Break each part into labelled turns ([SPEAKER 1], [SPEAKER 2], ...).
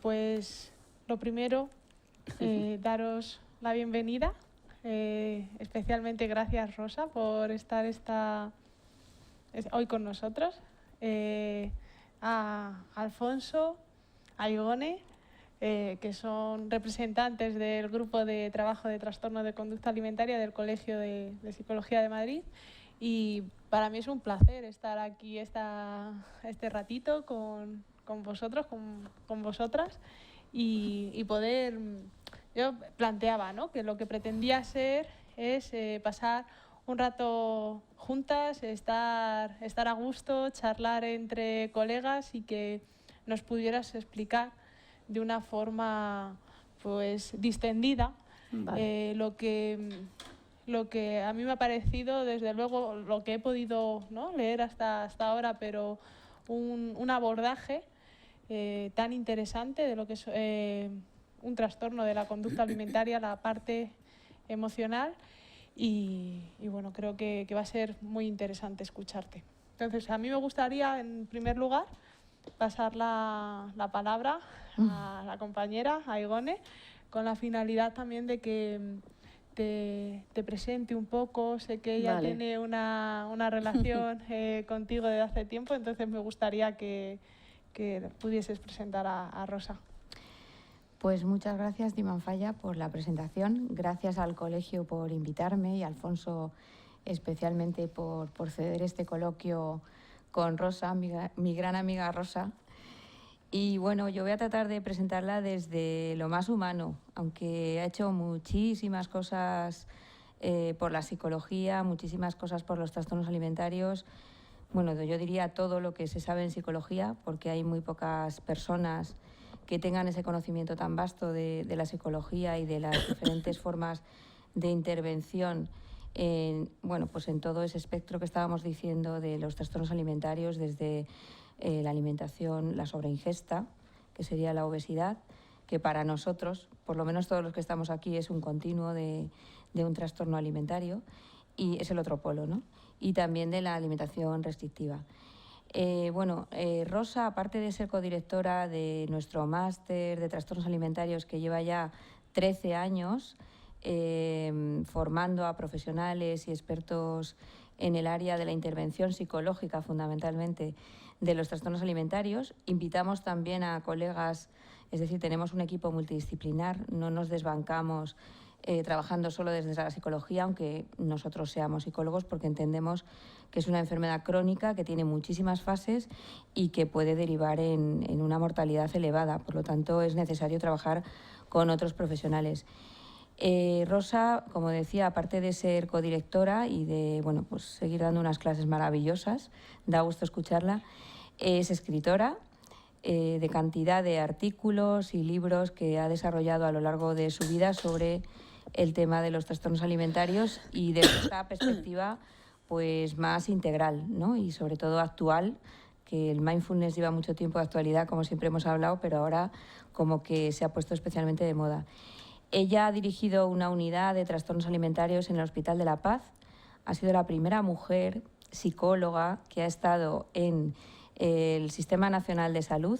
[SPEAKER 1] pues lo primero, daros la bienvenida. Especialmente gracias, Rosa, por estar hoy con nosotros. A Alfonso, a Igone, que son representantes del Grupo de Trabajo de Trastornos de Conducta Alimentaria del Colegio de Psicología de Madrid. Y para mí es un placer estar aquí este ratito con vosotros, con vosotras, y poder... Yo planteaba, ¿no?, que lo que pretendía ser es pasar un rato juntas, estar a gusto, charlar entre colegas y que nos pudieras explicar de una forma pues distendida, vale, lo que a mí me ha parecido, desde luego, lo que he podido, ¿no?, leer hasta ahora, pero un abordaje tan interesante de lo que es un trastorno de la conducta alimentaria, la parte emocional, y bueno, creo que va a ser muy interesante escucharte. Entonces, a mí me gustaría, en primer lugar, pasar la palabra a la compañera, a Igone, con la finalidad también de que te presente un poco. Sé que ella tiene una relación contigo desde hace tiempo, entonces me gustaría que pudieses presentar a Rosa.
[SPEAKER 2] Pues muchas gracias, Dimanfaya, por la presentación. Gracias al colegio por invitarme y a Alfonso especialmente por ceder este coloquio con Rosa, mi gran amiga Rosa. Y bueno, yo voy a tratar de presentarla desde lo más humano, aunque ha hecho muchísimas cosas por la psicología, muchísimas cosas por los trastornos alimentarios. Bueno, yo diría todo lo que se sabe en psicología, porque hay muy pocas personas que tengan ese conocimiento tan vasto de la psicología y de las diferentes formas de intervención pues en todo ese espectro que estábamos diciendo de los trastornos alimentarios, desde la alimentación, la sobreingesta, que sería la obesidad, que para nosotros, por lo menos todos los que estamos aquí, es un continuo de un trastorno alimentario, y es el otro polo, ¿no? Y también de la alimentación restrictiva. Rosa, aparte de ser codirectora de nuestro máster de trastornos alimentarios, que lleva ya 13 años formando a profesionales y expertos en el área de la intervención psicológica, fundamentalmente, de los trastornos alimentarios, invitamos también a colegas, es decir, tenemos un equipo multidisciplinar, no nos desbancamos trabajando solo desde la psicología, aunque nosotros seamos psicólogos, porque entendemos que es una enfermedad crónica que tiene muchísimas fases y que puede derivar en una mortalidad elevada. Por lo tanto, es necesario trabajar con otros profesionales. Rosa, como decía, aparte de ser codirectora y de seguir dando unas clases maravillosas, da gusto escucharla, es escritora de cantidad de artículos y libros que ha desarrollado a lo largo de su vida sobre el tema de los trastornos alimentarios y desde esta perspectiva pues más integral, ¿no? Y sobre todo actual, que el mindfulness lleva mucho tiempo de actualidad, como siempre hemos hablado, pero ahora como que se ha puesto especialmente de moda. Ella ha dirigido una unidad de trastornos alimentarios en el Hospital de la Paz, ha sido la primera mujer psicóloga que ha estado en el Sistema Nacional de Salud,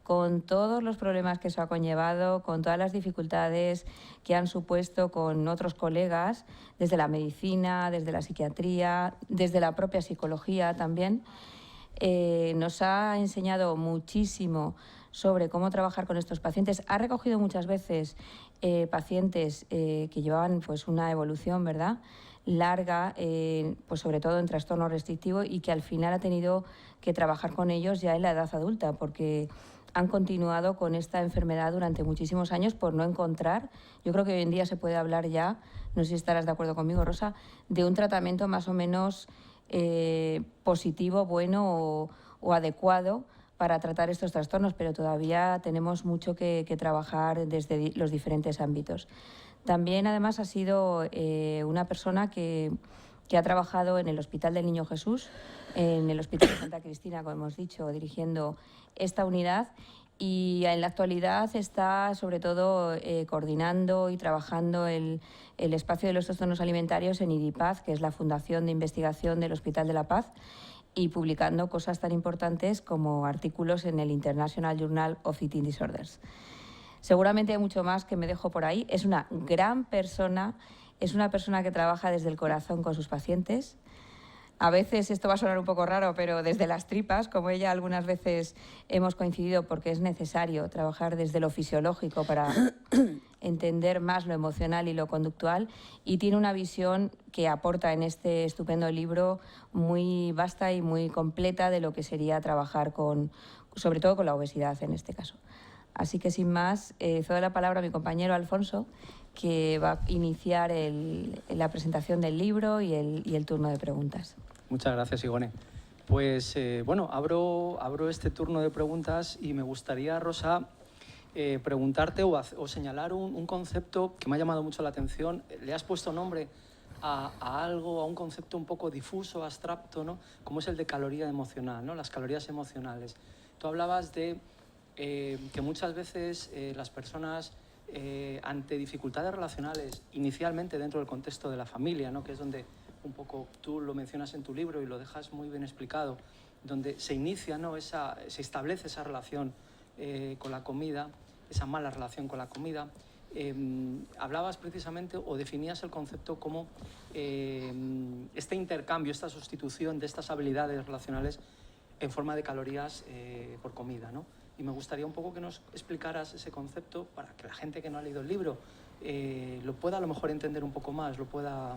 [SPEAKER 2] con todos los problemas que eso ha conllevado, con todas las dificultades que han supuesto con otros colegas, desde la medicina, desde la psiquiatría, desde la propia psicología también. Nos ha enseñado muchísimo sobre cómo trabajar con estos pacientes. Ha recogido muchas veces pacientes que llevaban pues una evolución, ¿verdad?, larga, pues sobre todo en trastorno restrictivo, y que al final ha tenido que trabajar con ellos ya en la edad adulta, porque han continuado con esta enfermedad durante muchísimos años por no encontrar. Yo creo que hoy en día se puede hablar ya, no sé si estarás de acuerdo conmigo, Rosa, de un tratamiento más o menos positivo, bueno o adecuado para tratar estos trastornos, pero todavía tenemos mucho que trabajar desde los diferentes ámbitos. También, además, ha sido una persona que ha trabajado en el Hospital del Niño Jesús, en el Hospital de Santa Cristina, como hemos dicho, dirigiendo esta unidad, y en la actualidad está sobre todo coordinando y trabajando el espacio de los trastornos alimentarios en IDIPAZ, que es la Fundación de Investigación del Hospital de la Paz, y publicando cosas tan importantes como artículos en el International Journal of Eating Disorders. Seguramente hay mucho más que me dejo por ahí. Es una gran persona, es una persona que trabaja desde el corazón con sus pacientes. A veces esto va a sonar un poco raro, pero desde las tripas, como ella algunas veces hemos coincidido, porque es necesario trabajar desde lo fisiológico para entender más lo emocional y lo conductual, y tiene una visión que aporta en este estupendo libro muy vasta y muy completa de lo que sería trabajar sobre todo con la obesidad en este caso. Así que sin más, cedo la palabra a mi compañero Alfonso, que va a iniciar la presentación del libro y el turno de preguntas.
[SPEAKER 3] Muchas gracias, Igone. Pues bueno, abro este turno de preguntas y me gustaría, Rosa, preguntarte o señalar un concepto que me ha llamado mucho la atención. Le has puesto nombre a algo, a un concepto un poco difuso, abstracto, ¿no? Como es el de caloría emocional, ¿no? Las calorías emocionales. Tú hablabas de que muchas veces las personas ante dificultades relacionales, inicialmente dentro del contexto de la familia, ¿no? Que es donde un poco tú lo mencionas en tu libro y lo dejas muy bien explicado, donde se inicia, ¿no? se establece esa relación con la comida, esa mala relación con la comida. Hablabas precisamente o definías el concepto como este intercambio, esta sustitución de estas habilidades relacionales en forma de calorías por comida, ¿no? Y me gustaría un poco que nos explicaras ese concepto para que la gente que no ha leído el libro lo pueda a lo mejor entender un poco más, lo pueda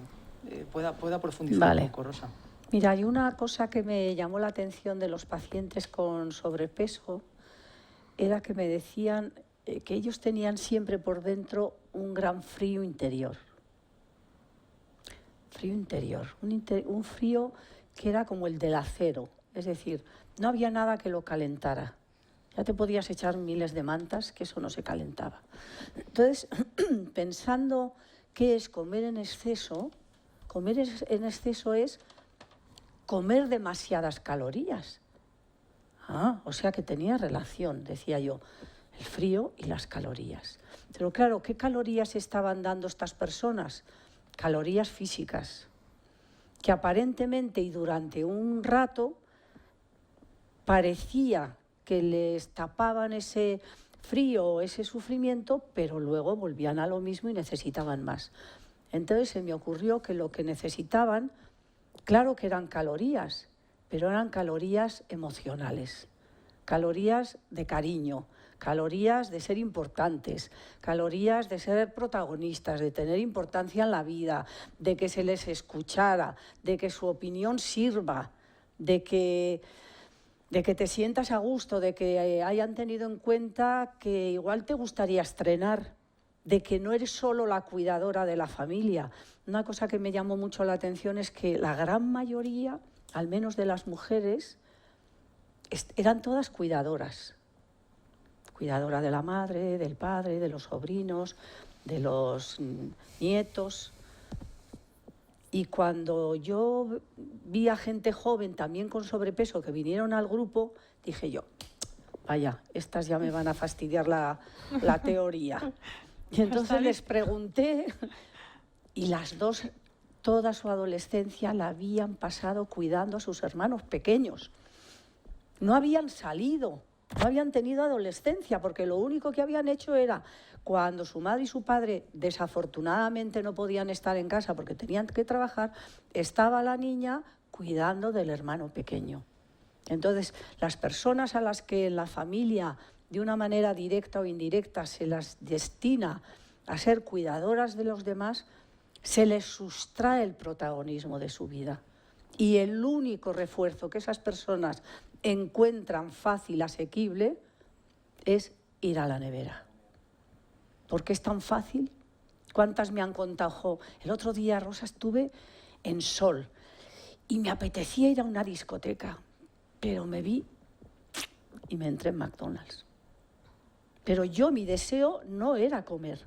[SPEAKER 3] profundizar un poco, Rosa.
[SPEAKER 4] Mira, hay una cosa que me llamó la atención de los pacientes con sobrepeso, era que me decían que ellos tenían siempre por dentro un gran frío interior. Frío interior, un frío que era como el del acero, es decir, no había nada que lo calentara. Ya te podías echar miles de mantas, que eso no se calentaba. Entonces, pensando qué es comer en exceso es comer demasiadas calorías. O sea que tenía relación, decía yo, el frío y las calorías. Pero claro, ¿qué calorías estaban dando estas personas? Calorías físicas, que aparentemente y durante un rato parecía que les tapaban ese frío o ese sufrimiento, pero luego volvían a lo mismo y necesitaban más. Entonces se me ocurrió que lo que necesitaban, claro que eran calorías, pero eran calorías emocionales, calorías de cariño, calorías de ser importantes, calorías de ser protagonistas, de tener importancia en la vida, de que se les escuchara, de que su opinión sirva, de que te sientas a gusto, de que hayan tenido en cuenta que igual te gustaría estrenar, de que no eres solo la cuidadora de la familia. Una cosa que me llamó mucho la atención es que la gran mayoría, al menos de las mujeres, eran todas cuidadoras. Cuidadora de la madre, del padre, de los sobrinos, de los nietos. Y cuando yo vi a gente joven también con sobrepeso que vinieron al grupo, dije yo, vaya, estas ya me van a fastidiar la teoría. Y entonces les pregunté, y las dos, toda su adolescencia la habían pasado cuidando a sus hermanos pequeños. No habían salido, no habían tenido adolescencia, porque lo único que habían hecho era, cuando su madre y su padre desafortunadamente no podían estar en casa porque tenían que trabajar, estaba la niña cuidando del hermano pequeño. Entonces, las personas a las que la familia, de una manera directa o indirecta, se las destina a ser cuidadoras de los demás, se les sustrae el protagonismo de su vida. Y el único refuerzo que esas personas encuentran fácil, asequible, es ir a la nevera. ¿Por qué es tan fácil? ¿Cuántas me han contado? El otro día, Rosa, estuve en Sol y me apetecía ir a una discoteca, pero me vi y me entré en McDonald's. Pero mi deseo no era comer,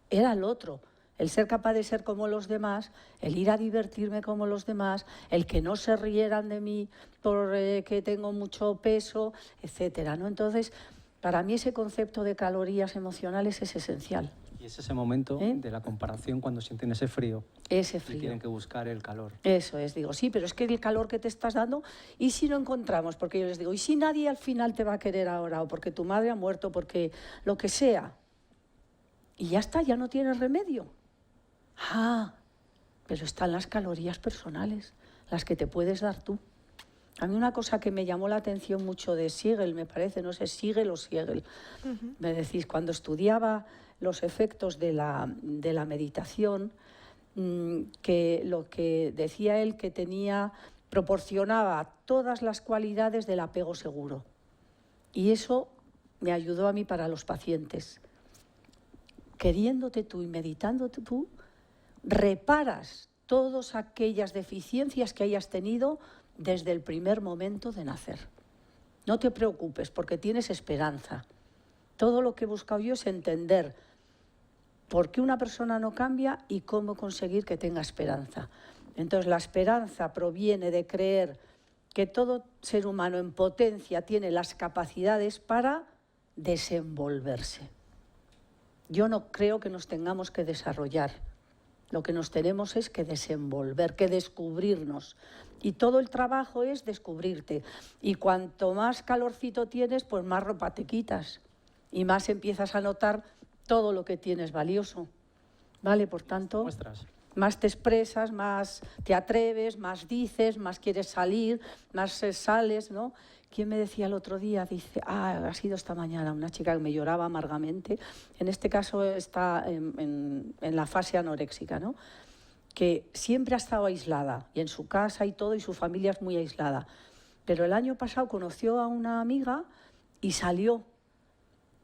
[SPEAKER 4] era el otro. El ser capaz de ser como los demás, el ir a divertirme como los demás, el que no se rieran de mí porque tengo mucho peso, etcétera, ¿no? Entonces, para mí ese concepto de calorías emocionales es esencial.
[SPEAKER 3] Y es ese momento de la comparación cuando sienten ese frío.
[SPEAKER 4] Ese
[SPEAKER 3] Y
[SPEAKER 4] frío.
[SPEAKER 3] tienen que buscar el calor.
[SPEAKER 4] Eso es, digo, sí, pero es que el calor que te estás dando, ¿y si no encontramos? Porque yo les digo, ¿y si nadie al final te va a querer ahora? O porque tu madre ha muerto, porque lo que sea. Y ya está, ya no tienes remedio. Ah, pero están las calorías personales, las que te puedes dar tú. A mí una cosa que me llamó la atención mucho de Siegel, me parece, no sé, Siegel o Siegel, me decís, cuando estudiaba los efectos de la meditación, que lo que decía él que proporcionaba todas las cualidades del apego seguro. Y eso me ayudó a mí para los pacientes. Queriéndote tú y meditándote tú, reparas todas aquellas deficiencias que hayas tenido desde el primer momento de nacer. No te preocupes porque tienes esperanza. Todo lo que he buscado yo es entender por qué una persona no cambia y cómo conseguir que tenga esperanza. Entonces la esperanza proviene de creer que todo ser humano en potencia tiene las capacidades para desenvolverse. Yo no creo que nos tengamos que desarrollar. Lo que nos tenemos es que desenvolver, que descubrirnos. Y todo el trabajo es descubrirte. Y cuanto más calorcito tienes, pues más ropa te quitas. Y más empiezas a notar todo lo que tienes valioso. ¿Vale? Por tanto, más te expresas, más te atreves, más dices, más quieres salir, más sales, ¿no? ¿Quién me decía el otro día? Dice, ha sido esta mañana una chica que me lloraba amargamente. En este caso está en la fase anoréxica, ¿no? Que siempre ha estado aislada, y en su casa y todo, y su familia es muy aislada. Pero el año pasado conoció a una amiga y salió.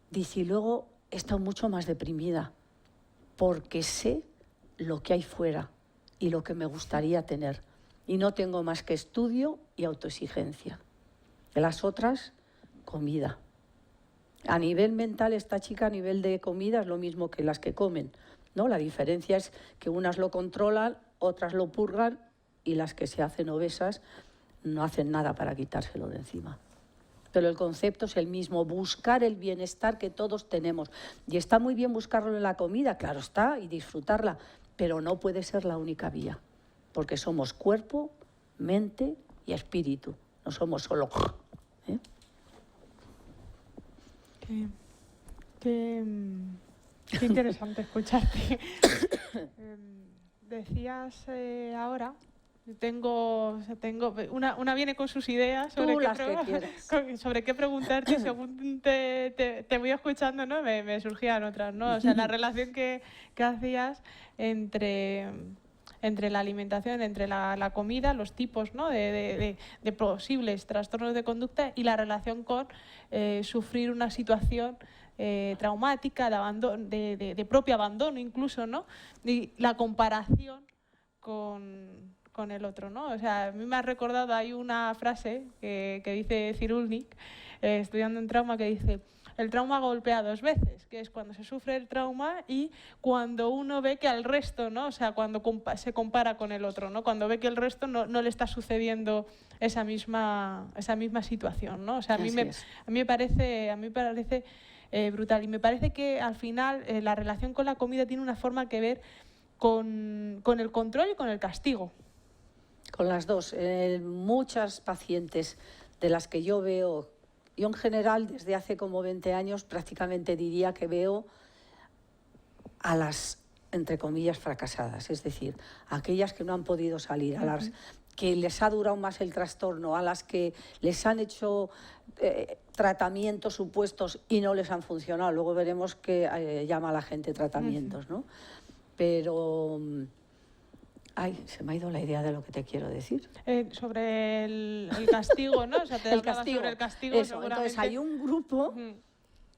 [SPEAKER 4] Dice, y luego he estado mucho más deprimida, porque sé lo que hay fuera y lo que me gustaría tener. Y no tengo más que estudio y autoexigencia. Las otras, comida. A nivel mental, esta chica a nivel de comida es lo mismo que las que comen, ¿no? La diferencia es que unas lo controlan, otras lo purgan, y las que se hacen obesas no hacen nada para quitárselo de encima. Pero el concepto es el mismo, buscar el bienestar que todos tenemos. Y está muy bien buscarlo en la comida, claro está, y disfrutarla, pero no puede ser la única vía, porque somos cuerpo, mente y espíritu, no somos solo...
[SPEAKER 1] Qué interesante escucharte. Decías ahora, una viene con sus ideas sobre qué preguntarte, y según te voy escuchando, ¿no? me surgían otras, ¿no? O sea, la relación que hacías entre la alimentación, entre la comida, los tipos, ¿no? de posibles trastornos de conducta, y la relación con sufrir una situación traumática, de abandono, de propio abandono incluso, ¿no? Y la comparación con el otro, ¿no? O sea, a mí me ha recordado, hay una frase que dice Cyrulnik, estudiando en trauma, que dice: el trauma golpea dos veces, que es cuando se sufre el trauma y cuando uno ve que al resto, ¿no? O sea, cuando se compara con el otro, ¿no? Cuando ve que el resto no le está sucediendo esa misma situación, ¿no? O sea, a mí me parece brutal, y me parece que al final la relación con la comida tiene una forma que ver con el control y con el castigo.
[SPEAKER 4] Con las dos. Muchas pacientes de las que yo veo, yo en general desde hace como 20 años prácticamente diría que veo a las, entre comillas, fracasadas, es decir, aquellas que no han podido salir, a las que les ha durado más el trastorno, a las que les han hecho tratamientos supuestos y no les han funcionado. Luego veremos qué llama la gente tratamientos, ¿no? Pero... Ay, se me ha ido la idea de lo que te quiero decir.
[SPEAKER 1] Sobre el castigo, ¿no? O sea, te hablaba sobre el castigo,
[SPEAKER 4] eso,
[SPEAKER 1] seguramente.
[SPEAKER 4] Entonces hay un grupo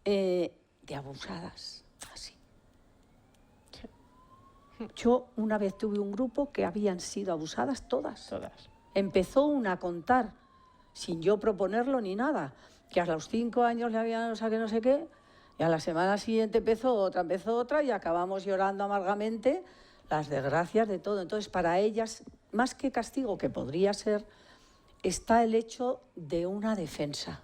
[SPEAKER 4] de abusadas, así. Yo una vez tuve un grupo que habían sido abusadas todas. Empezó una a contar, sin yo proponerlo ni nada, que a los 5 años le habían no sé qué, y a la semana siguiente empezó otra, y acabamos llorando amargamente las desgracias de todo. Entonces, para ellas, más que castigo, que podría ser, está el hecho de una defensa.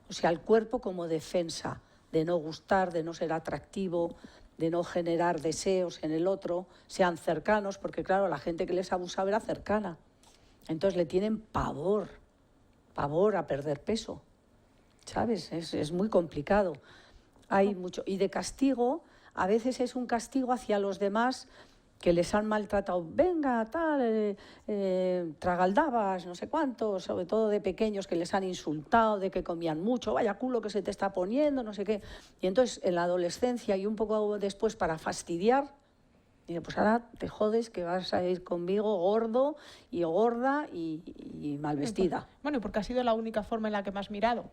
[SPEAKER 4] O sea, el cuerpo como defensa, de no gustar, de no ser atractivo, de no generar deseos en el otro, sean cercanos, porque claro, la gente que les abusaba era cercana. Entonces le tienen pavor a perder peso, ¿sabes? Es muy complicado. Hay mucho. Y de castigo, a veces es un castigo hacia los demás que les han maltratado. Venga, tal, tragaldabas, no sé cuántos, sobre todo de pequeños que les han insultado, de que comían mucho, vaya culo que se te está poniendo, no sé qué. Y entonces en la adolescencia y un poco después para fastidiar, dice, pues ahora te jodes que vas a ir conmigo gordo y gorda y mal vestida.
[SPEAKER 1] Bueno, porque ha sido la única forma en la que me has mirado.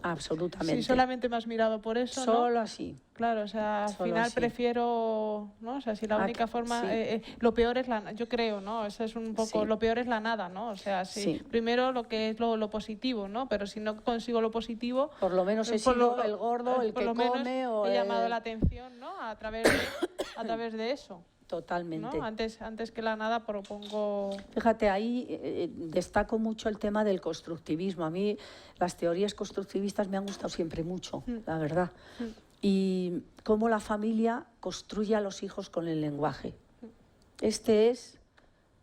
[SPEAKER 4] Absolutamente.
[SPEAKER 1] Si solamente me has mirado por eso,
[SPEAKER 4] Solo
[SPEAKER 1] ¿no?
[SPEAKER 4] así.
[SPEAKER 1] Claro, o sea, al
[SPEAKER 4] Solo
[SPEAKER 1] final
[SPEAKER 4] así.
[SPEAKER 1] prefiero, ¿no? O sea, si la única forma,
[SPEAKER 4] sí.
[SPEAKER 1] lo peor es yo creo, ¿no? Eso es un poco,
[SPEAKER 4] Sí.
[SPEAKER 1] lo peor es la nada, ¿no? O sea,
[SPEAKER 4] Sí.
[SPEAKER 1] primero lo que es lo positivo, ¿no? Pero si no consigo lo positivo,
[SPEAKER 4] Por lo menos he
[SPEAKER 1] por lo-
[SPEAKER 4] sido el gordo, el
[SPEAKER 1] por
[SPEAKER 4] que
[SPEAKER 1] lo menos
[SPEAKER 4] come o
[SPEAKER 1] he llamado la atención, ¿no? A través de eso.
[SPEAKER 4] Totalmente.
[SPEAKER 1] ¿No? Antes que la nada propongo...
[SPEAKER 4] Fíjate, ahí destaco mucho el tema del constructivismo. A mí las teorías constructivistas me han gustado siempre mucho, la verdad. Y cómo la familia construye a los hijos con el lenguaje. Este es,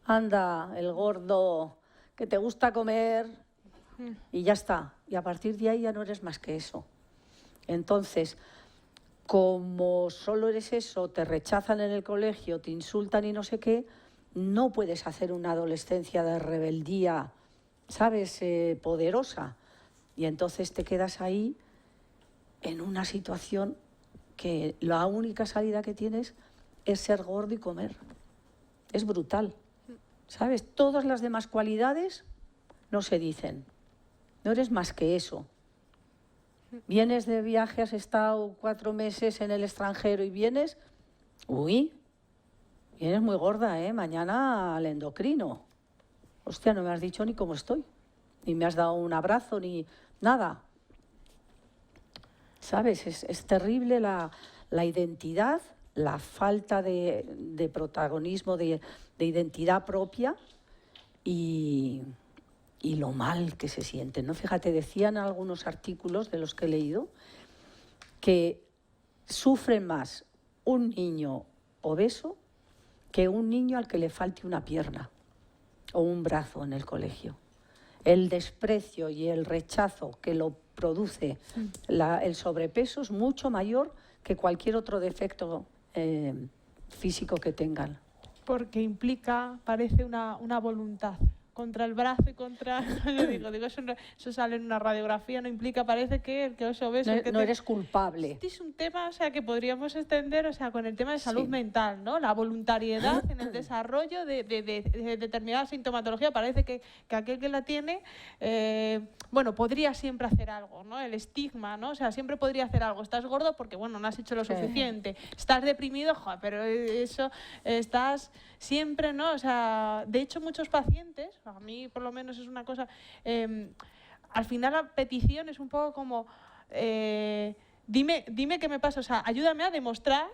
[SPEAKER 4] anda, el gordo que te gusta comer y ya está. Y a partir de ahí ya no eres más que eso. Entonces, como solo eres eso, te rechazan en el colegio, te insultan y no sé qué, no puedes hacer una adolescencia de rebeldía, ¿sabes?, poderosa. Y entonces te quedas ahí en una situación que la única salida que tienes es ser gordo y comer. Es brutal, ¿sabes? Todas las demás cualidades no se dicen. No eres más que eso. Vienes de viaje, has estado 4 meses en el extranjero y vienes, uy, vienes muy gorda, ¿eh? Mañana al endocrino. Hostia, no me has dicho ni cómo estoy, ni me has dado un abrazo, ni nada. ¿Sabes? Es terrible la identidad, la falta de protagonismo, de identidad propia y lo mal que se sienten, ¿no? Fíjate, decían algunos artículos de los que he leído que sufre más un niño obeso que un niño al que le falte una pierna o un brazo en el colegio. El desprecio y el rechazo que lo produce el sobrepeso es mucho mayor que cualquier otro defecto físico que tengan.
[SPEAKER 1] Porque implica, parece una voluntad contra el brazo y contra... Yo digo eso sale en una radiografía, no implica, parece que el que es obeso...
[SPEAKER 4] No eres culpable.
[SPEAKER 1] Este es un tema, o sea, que podríamos extender, o sea, con el tema de salud mental, ¿no? La voluntariedad en el desarrollo de determinada sintomatología. Parece que aquel que la tiene, bueno, podría siempre hacer algo, ¿no? El estigma, ¿no? O sea, siempre podría hacer algo. Estás gordo porque, bueno, no has hecho lo suficiente. Estás deprimido, joder, pero eso, estás siempre, ¿no? O sea, de hecho, muchos pacientes, a mí por lo menos es una cosa, al final la petición es un poco como, dime qué me pasa, o sea, ayúdame a demostrar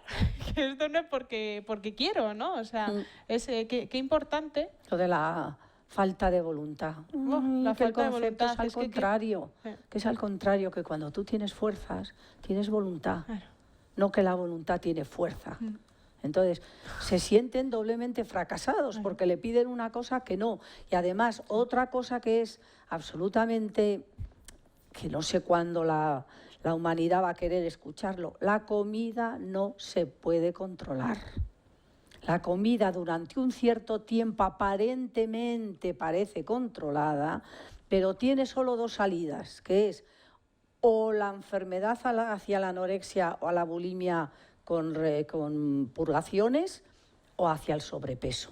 [SPEAKER 1] que esto no es porque quiero, ¿no? O sea, es qué importante.
[SPEAKER 4] Lo de la falta de voluntad.
[SPEAKER 1] La
[SPEAKER 4] que
[SPEAKER 1] falta
[SPEAKER 4] el concepto
[SPEAKER 1] de voluntad
[SPEAKER 4] es al contrario, que es al contrario, que cuando tú tienes fuerzas, tienes voluntad,
[SPEAKER 1] Claro.
[SPEAKER 4] no que la voluntad tiene fuerza. Entonces, se sienten doblemente fracasados porque le piden una cosa que no. Y además, otra cosa que es absolutamente, que no sé cuándo la humanidad va a querer escucharlo, la comida no se puede controlar. La comida durante un cierto tiempo aparentemente parece controlada, pero tiene solo 2 salidas, que es o la enfermedad hacia la anorexia o a la bulimia con purgaciones o hacia el sobrepeso.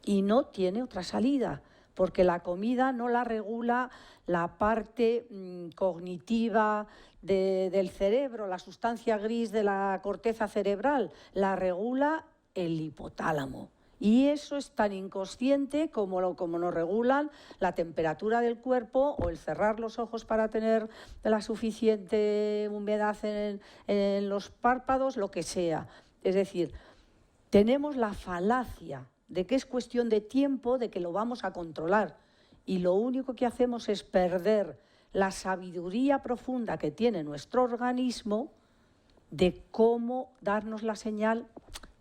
[SPEAKER 4] Y no tiene otra salida, porque la comida no la regula la parte cognitiva del cerebro, la sustancia gris de la corteza cerebral, la regula el hipotálamo. Y eso es tan inconsciente como nos regulan la temperatura del cuerpo o el cerrar los ojos para tener la suficiente humedad en los párpados, lo que sea. Es decir, tenemos la falacia de que es cuestión de tiempo, de que lo vamos a controlar. Y lo único que hacemos es perder la sabiduría profunda que tiene nuestro organismo de cómo darnos la señal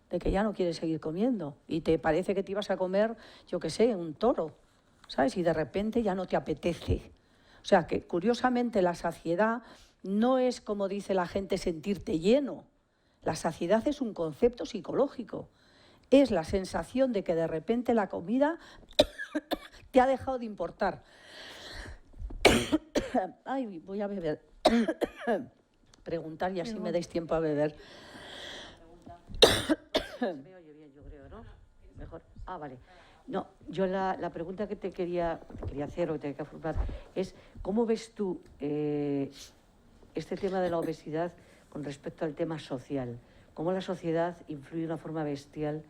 [SPEAKER 4] de que ya no quieres seguir comiendo y te parece que te ibas a comer, yo qué sé, un toro, ¿sabes? Y de repente ya no te apetece. O sea que, curiosamente, la saciedad no es, como dice la gente, sentirte lleno. La saciedad es un concepto psicológico. Es la sensación de que de repente la comida te ha dejado de importar. Ay, voy a beber. Preguntar y así me dais tiempo a beber.
[SPEAKER 5] Me oye bien, yo creo, ¿no? Mejor. Ah, vale. No, yo la pregunta que te quería hacer o te quería formar es, ¿cómo ves tú este tema de la obesidad con respecto al tema social? ¿Cómo la sociedad influye de una forma bestial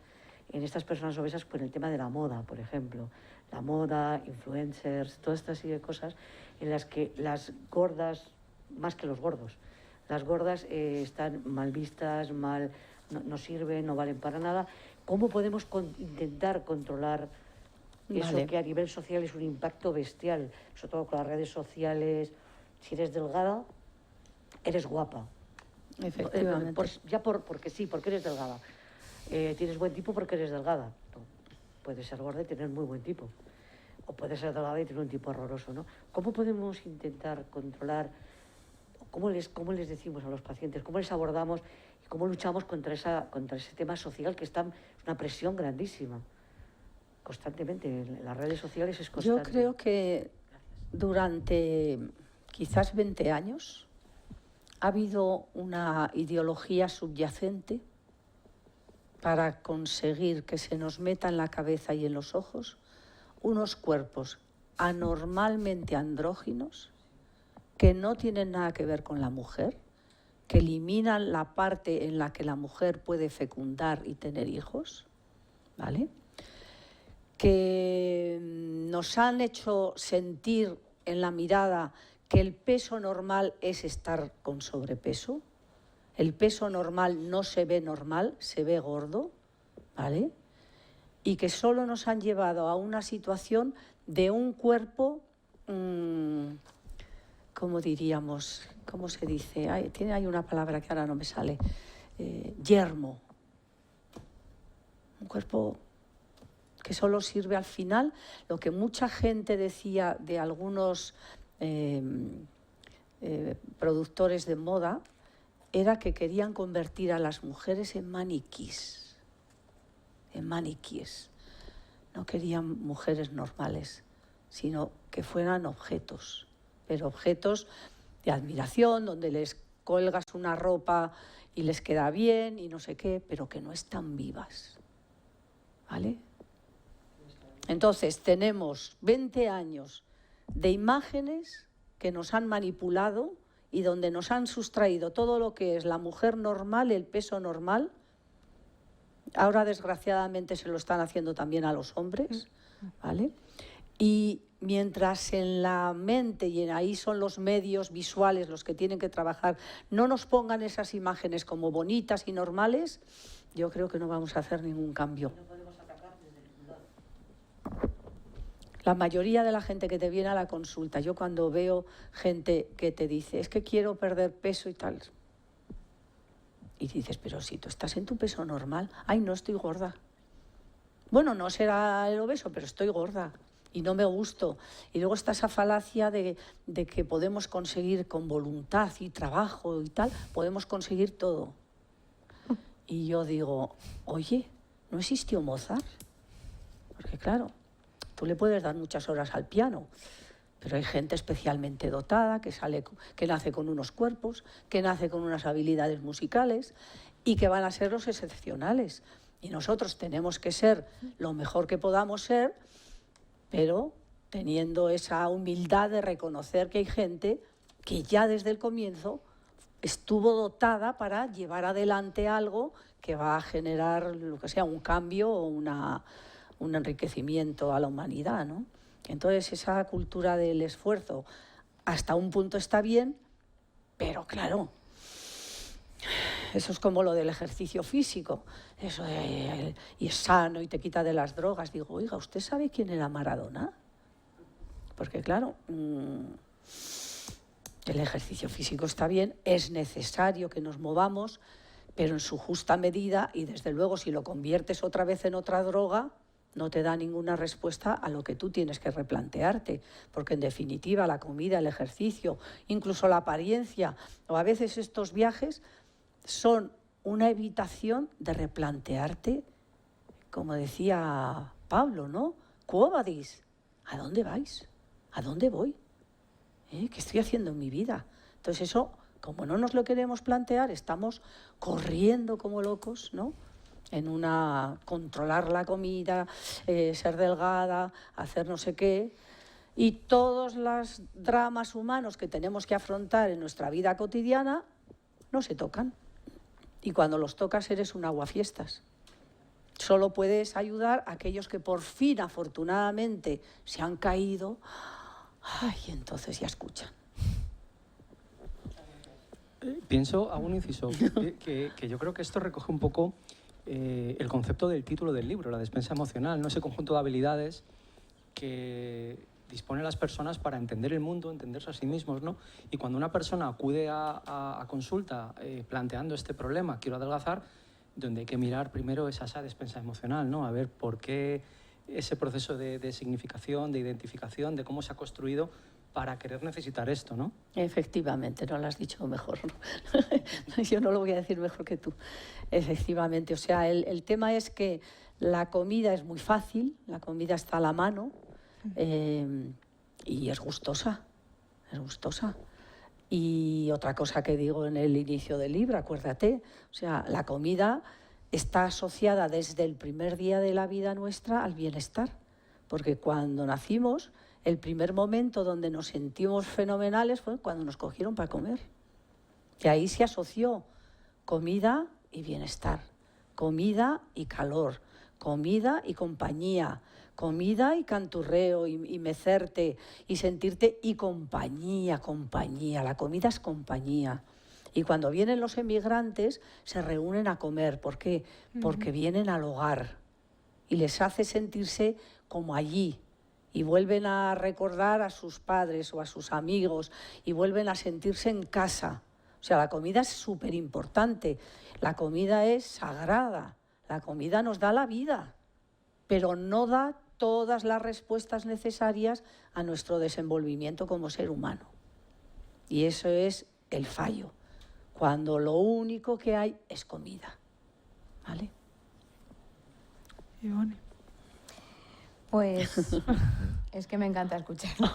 [SPEAKER 5] en estas personas obesas con el tema de la moda, por ejemplo? La moda, influencers, toda esta serie de cosas en las que las gordas, más que los gordos, las gordas están mal vistas, no sirven, no valen para nada. ¿Cómo podemos intentar controlar eso que a nivel social es un impacto bestial? Sobre todo con las redes sociales. Si eres delgada, eres guapa.
[SPEAKER 4] Efectivamente.
[SPEAKER 5] Porque sí, porque eres delgada. Tienes buen tipo porque eres delgada. No, puedes ser gorda y tener muy buen tipo. O puedes ser delgada y tener un tipo horroroso, ¿no? ¿Cómo podemos intentar controlar? ¿Cómo les decimos a los pacientes? ¿Cómo les abordamos? ¿Y cómo luchamos contra ese tema social que es una presión grandísima? Constantemente, en las redes sociales es constante.
[SPEAKER 4] Yo creo que durante quizás 20 años ha habido una ideología subyacente para conseguir que se nos meta en la cabeza y en los ojos unos cuerpos anormalmente andróginos que no tienen nada que ver con la mujer, que eliminan la parte en la que la mujer puede fecundar y tener hijos, ¿vale? Que nos han hecho sentir en la mirada que el peso normal es estar con sobrepeso. El peso normal no se ve normal, se ve gordo, ¿vale? Y que solo nos han llevado a una situación de un cuerpo, ¿cómo diríamos? ¿Cómo se dice? Hay una palabra que ahora no me sale. Yermo. Un cuerpo que solo sirve al final. Lo que mucha gente decía de algunos productores de moda era que querían convertir a las mujeres en maniquís. En maniquíes. No querían mujeres normales, sino que fueran objetos, pero objetos de admiración, donde les colgas una ropa y les queda bien y no sé qué, pero que no están vivas, ¿vale? Entonces tenemos 20 años de imágenes que nos han manipulado y donde nos han sustraído todo lo que es la mujer normal, el peso normal. Ahora, desgraciadamente, se lo están haciendo también a los hombres, ¿vale? Y mientras en la mente, y ahí son los medios visuales los que tienen que trabajar, no nos pongan esas imágenes como bonitas y normales, yo creo que no vamos a hacer ningún cambio. La mayoría de la gente que te viene a la consulta, yo cuando veo gente que te dice, es que quiero perder peso y tal, y dices, pero si tú estás en tu peso normal, ay, no estoy gorda. Bueno, no será el obeso, pero estoy gorda y no me gusto. Y luego está esa falacia de que podemos conseguir con voluntad y trabajo y tal, podemos conseguir todo. Y yo digo, oye, ¿no existió Mozart? Porque claro, tú le puedes dar muchas horas al piano, pero hay gente especialmente dotada que nace con unos cuerpos, que nace con unas habilidades musicales y que van a ser los excepcionales. Y nosotros tenemos que ser lo mejor que podamos ser, pero teniendo esa humildad de reconocer que hay gente que ya desde el comienzo estuvo dotada para llevar adelante algo que va a generar, lo que sea, un cambio o un enriquecimiento a la humanidad, ¿no? Entonces, esa cultura del esfuerzo hasta un punto está bien, pero claro, eso es como lo del ejercicio físico, eso y es sano y te quita de las drogas. Digo, oiga, ¿usted sabe quién era Maradona? Porque claro, El ejercicio físico está bien, es necesario que nos movamos, pero en su justa medida, y desde luego si lo conviertes otra vez en otra droga, no te da ninguna respuesta a lo que tú tienes que replantearte, porque en definitiva la comida, el ejercicio, incluso la apariencia o a veces estos viajes son una evitación de replantearte, como decía Pablo, ¿no? Quo vadis? ¿A dónde vais? ¿A dónde voy? ¿Qué estoy haciendo en mi vida? Entonces eso, como no nos lo queremos plantear, estamos corriendo como locos, ¿no? En controlar la comida, ser delgada, hacer no sé qué. Y todos los dramas humanos que tenemos que afrontar en nuestra vida cotidiana no se tocan. Y cuando los tocas eres un aguafiestas. Solo puedes ayudar a aquellos que por fin, afortunadamente, se han caído. Ay, entonces ya escuchan.
[SPEAKER 3] Pienso, hago un inciso, que yo creo que esto recoge un poco el concepto del título del libro, la despensa emocional, ¿no? Ese conjunto de habilidades que disponen las personas para entender el mundo, entenderse a sí mismos, ¿no? Y cuando una persona acude a consulta planteando este problema, quiero adelgazar, donde hay que mirar primero es a esa despensa emocional, ¿no? A ver por qué ese proceso de significación, de identificación, de cómo se ha construido para querer necesitar esto, ¿no?
[SPEAKER 4] Efectivamente, no lo has dicho mejor. Yo no lo voy a decir mejor que tú. Efectivamente, o sea, el tema es que la comida es muy fácil, la comida está a la mano y es gustosa, es gustosa. Y otra cosa que digo en el inicio del libro, acuérdate, o sea, la comida está asociada desde el primer día de la vida nuestra al bienestar, porque cuando nacimos, el primer momento donde nos sentimos fenomenales fue cuando nos cogieron para comer. Y ahí se asoció comida y bienestar, comida y calor, comida y compañía, comida y canturreo y mecerte y sentirte y compañía, compañía. La comida es compañía. Y cuando vienen los emigrantes se reúnen a comer. ¿Por qué? Porque vienen al hogar y les hace sentirse como allí. Y vuelven a recordar a sus padres o a sus amigos y vuelven a sentirse en casa. O sea, la comida es súper importante, la comida es sagrada, la comida nos da la vida, pero no da todas las respuestas necesarias a nuestro desenvolvimiento como ser humano. Y eso es el fallo, cuando lo único que hay es comida. ¿Vale?
[SPEAKER 1] Ivone.
[SPEAKER 2] Pues es que me encanta escucharlo.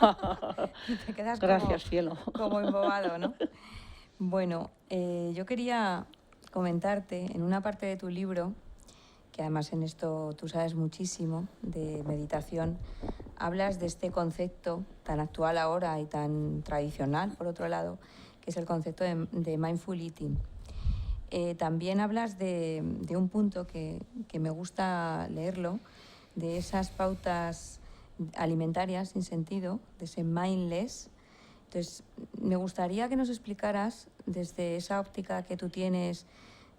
[SPEAKER 2] Te quedas
[SPEAKER 4] Gracias, cielo.
[SPEAKER 2] como embobado, ¿no? Bueno, yo quería comentarte en una parte de tu libro, que además en esto tú sabes muchísimo, de meditación, hablas de este concepto tan actual ahora y tan tradicional, por otro lado, que es el concepto de mindful eating. También hablas de un punto que me gusta leerlo, de esas pautas alimentarias sin sentido, de ese mindless. Entonces, me gustaría que nos explicaras desde esa óptica que tú tienes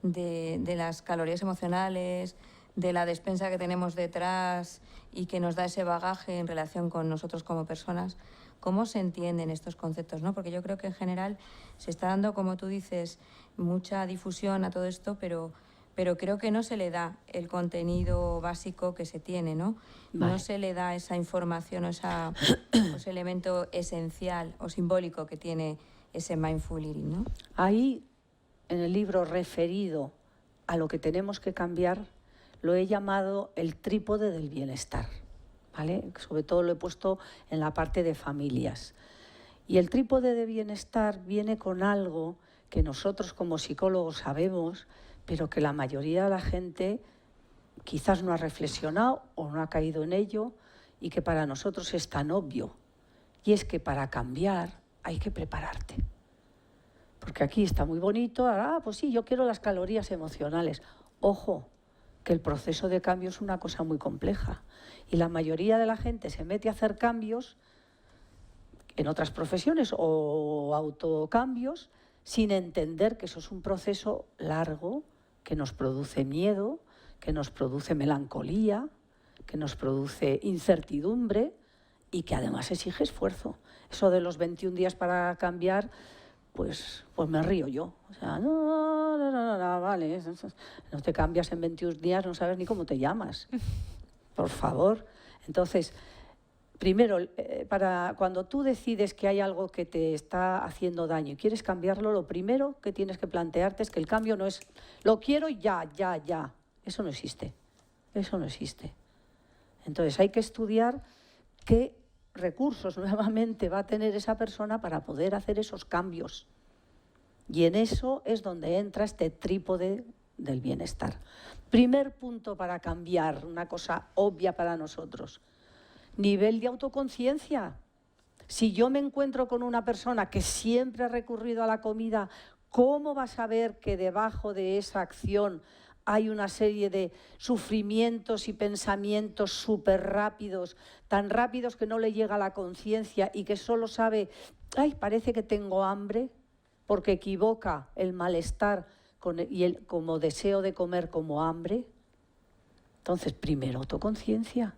[SPEAKER 2] de las calorías emocionales, de la despensa que tenemos detrás y que nos da ese bagaje en relación con nosotros como personas, ¿cómo se entienden estos conceptos, ¿no? Porque yo creo que en general se está dando, como tú dices, mucha difusión a todo esto, pero creo que no se le da el contenido básico que se tiene, ¿no?
[SPEAKER 4] Vale.
[SPEAKER 2] No se le da esa información o ese elemento esencial o simbólico que tiene ese mindful eating, ¿no?
[SPEAKER 4] Ahí, en el libro referido a lo que tenemos que cambiar, lo he llamado el trípode del bienestar, ¿vale? Sobre todo lo he puesto en la parte de familias. Y el trípode de bienestar viene con algo que nosotros como psicólogos sabemos, pero que la mayoría de la gente quizás no ha reflexionado o no ha caído en ello y que para nosotros es tan obvio. Y es que para cambiar hay que prepararte. Porque aquí está muy bonito, pues sí, yo quiero las calorías emocionales. Ojo, que el proceso de cambio es una cosa muy compleja. Y la mayoría de la gente se mete a hacer cambios en otras profesiones o autocambios sin entender que eso es un proceso largo, que nos produce miedo, que nos produce melancolía, que nos produce incertidumbre y que además exige esfuerzo. Eso de los 21 días para cambiar, pues me río yo. O sea, no, vale, no te cambias en 21 días, no sabes ni cómo te llamas. Por favor. Entonces, primero, cuando tú decides que hay algo que te está haciendo daño y quieres cambiarlo, lo primero que tienes que plantearte es que el cambio no es lo quiero ya. Eso no existe. Eso no existe. Entonces hay que estudiar qué recursos nuevamente va a tener esa persona para poder hacer esos cambios. Y en eso es donde entra este trípode del bienestar. Primer punto para cambiar, una cosa obvia para nosotros. Nivel de autoconciencia. Si yo me encuentro con una persona que siempre ha recurrido a la comida, ¿cómo va a saber que debajo de esa acción hay una serie de sufrimientos y pensamientos súper rápidos, tan rápidos que no le llega a la conciencia y que solo sabe, ay, parece que tengo hambre, porque equivoca el malestar como deseo de comer como hambre? Entonces, primero autoconciencia.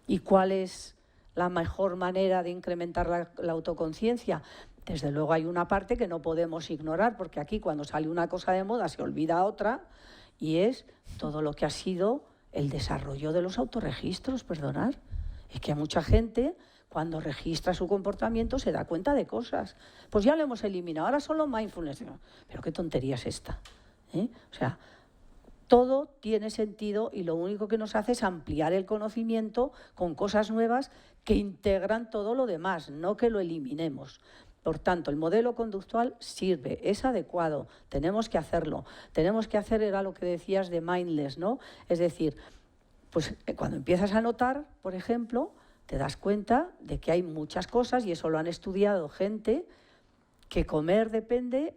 [SPEAKER 4] ¿Y cuál es la mejor manera de incrementar la autoconciencia? Desde luego hay una parte que no podemos ignorar, porque aquí cuando sale una cosa de moda se olvida otra, y es todo lo que ha sido el desarrollo de los autorregistros, perdonad. Es que a mucha gente, cuando registra su comportamiento, se da cuenta de cosas. Pues ya lo hemos eliminado, ahora solo mindfulness. Pero qué tontería es esta, ¿eh? O sea, todo tiene sentido y lo único que nos hace es ampliar el conocimiento con cosas nuevas que integran todo lo demás, no que lo eliminemos. Por tanto, el modelo conductual sirve, es adecuado, tenemos que hacerlo. Tenemos que hacer, era lo que decías de mindless, ¿no? Es decir, pues cuando empiezas a notar, por ejemplo, te das cuenta de que hay muchas cosas, y eso lo han estudiado gente, que comer depende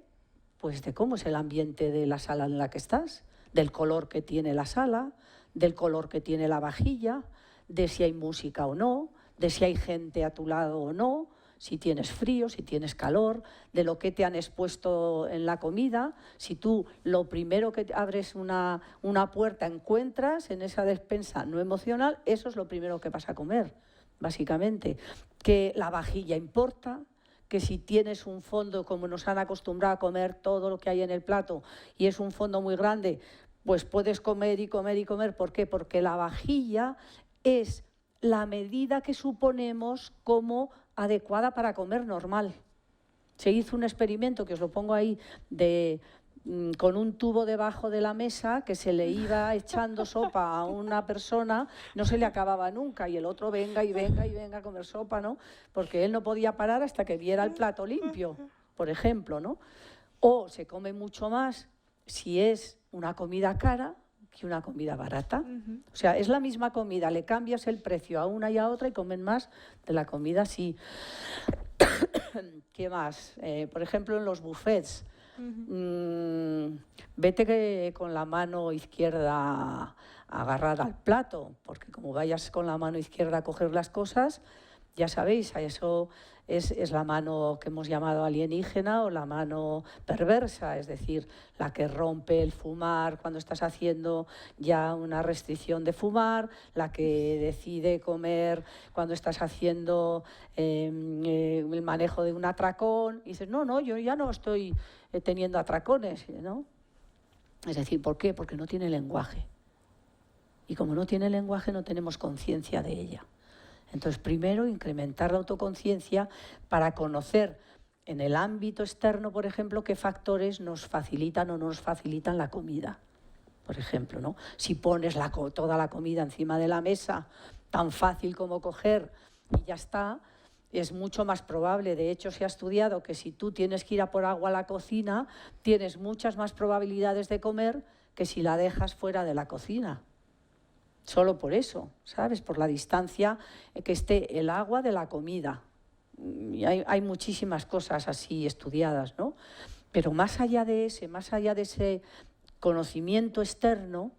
[SPEAKER 4] pues de cómo es el ambiente de la sala en la que estás, del color que tiene la sala, del color que tiene la vajilla, de si hay música o no, de si hay gente a tu lado o no, si tienes frío, si tienes calor, de lo que te han expuesto en la comida. Si tú lo primero que abres una puerta encuentras en esa despensa no emocional, eso es lo primero que vas a comer, básicamente. Que la vajilla importa, que si tienes un fondo, como nos han acostumbrado a comer todo lo que hay en el plato, y es un fondo muy grande, pues puedes comer y comer y comer. ¿Por qué? Porque la vajilla es la medida que suponemos como adecuada para comer normal. Se hizo un experimento, que os lo pongo ahí, con un tubo debajo de la mesa, que se le iba echando sopa a una persona, no se le acababa nunca, y el otro venga y venga y venga a comer sopa, ¿no? Porque él no podía parar hasta que viera el plato limpio, por ejemplo, ¿no? O se come mucho más si es una comida cara que una comida barata. O sea, es la misma comida, le cambias el precio a una y a otra y comen más de la comida así. ¿Qué más? Por ejemplo, en los buffets. Vete que con la mano izquierda agarrada al plato, porque como vayas con la mano izquierda a coger las cosas, ya sabéis, eso es la mano que hemos llamado alienígena o la mano perversa, es decir, la que rompe el fumar cuando estás haciendo ya una restricción de fumar, la que decide comer cuando estás haciendo el manejo de un atracón, y dices, no, yo ya no estoy teniendo atracones, ¿no? Es decir, ¿por qué? Porque no tiene lenguaje. Y como no tiene lenguaje, no tenemos conciencia de ella. Entonces, primero, incrementar la autoconciencia para conocer en el ámbito externo, por ejemplo, qué factores nos facilitan o no nos facilitan la comida. Por ejemplo, ¿no? Si pones toda la comida encima de la mesa, tan fácil como coger y ya está, es mucho más probable. De hecho, se ha estudiado que si tú tienes que ir a por agua a la cocina, tienes muchas más probabilidades de comer que si la dejas fuera de la cocina. Solo por eso, ¿sabes? Por la distancia que esté el agua de la comida. Y hay muchísimas cosas así estudiadas, ¿no? Pero más allá de ese conocimiento externo,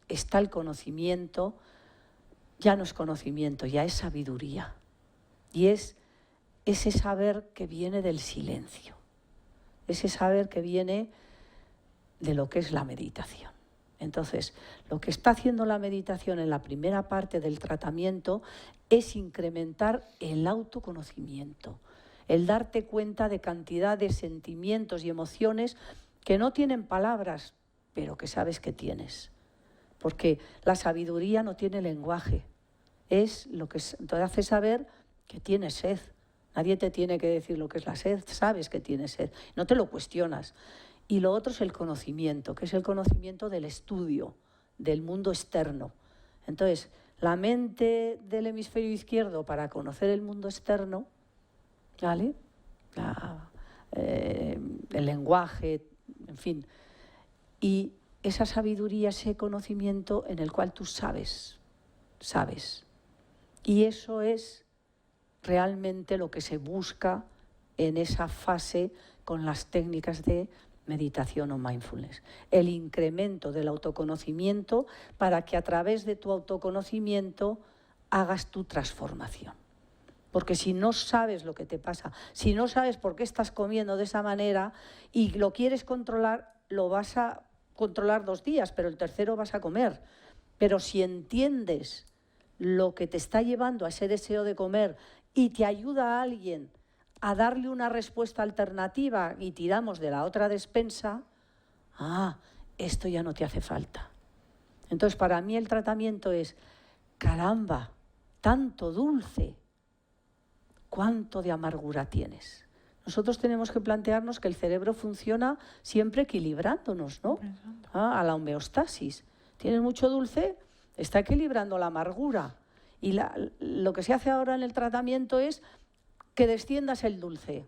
[SPEAKER 4] está el conocimiento, ya no es conocimiento, ya es sabiduría. Y es ese saber que viene del silencio, ese saber que viene de lo que es la meditación. Entonces, lo que está haciendo la meditación en la primera parte del tratamiento es incrementar el autoconocimiento, el darte cuenta de cantidad de sentimientos y emociones que no tienen palabras, pero que sabes que tienes. Porque la sabiduría no tiene lenguaje, es lo que te hace saber que tienes sed. Nadie te tiene que decir lo que es la sed, sabes que tienes sed, no te lo cuestionas. Y lo otro es el conocimiento, que es el conocimiento del estudio, del mundo externo. Entonces, la mente del hemisferio izquierdo para conocer el mundo externo, ¿vale? El lenguaje, en fin. Y esa sabiduría, ese conocimiento en el cual tú sabes. Y eso es realmente lo que se busca en esa fase con las técnicas de meditación o mindfulness. El incremento del autoconocimiento para que a través de tu autoconocimiento hagas tu transformación. Porque si no sabes lo que te pasa, si no sabes por qué estás comiendo de esa manera y lo quieres controlar, lo vas a controlar 2 días, pero el tercero vas a comer. Pero si entiendes lo que te está llevando a ese deseo de comer y te ayuda a alguien a darle una respuesta alternativa y tiramos de la otra despensa, esto ya no te hace falta. Entonces, para mí el tratamiento es, caramba, tanto dulce, ¿cuánto de amargura tienes? Nosotros tenemos que plantearnos que el cerebro funciona siempre equilibrándonos, ¿no? A la homeostasis. Tienes mucho dulce, está equilibrando la amargura. Y lo que se hace ahora en el tratamiento es que desciendas el dulce.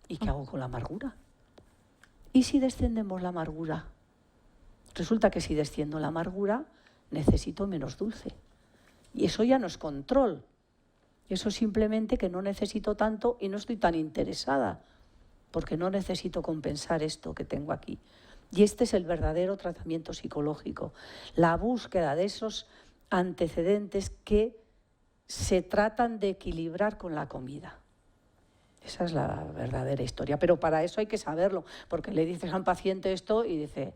[SPEAKER 4] ¿Y qué hago con la amargura? ¿Y si descendemos la amargura? Resulta que si desciendo la amargura, necesito menos dulce. Y eso ya no es control. Eso es simplemente que no necesito tanto y no estoy tan interesada, porque no necesito compensar esto que tengo aquí. Y este es el verdadero tratamiento psicológico, la búsqueda de esos antecedentes que se tratan de equilibrar con la comida. Esa es la verdadera historia, pero para eso hay que saberlo, porque le dices a un paciente esto y dice,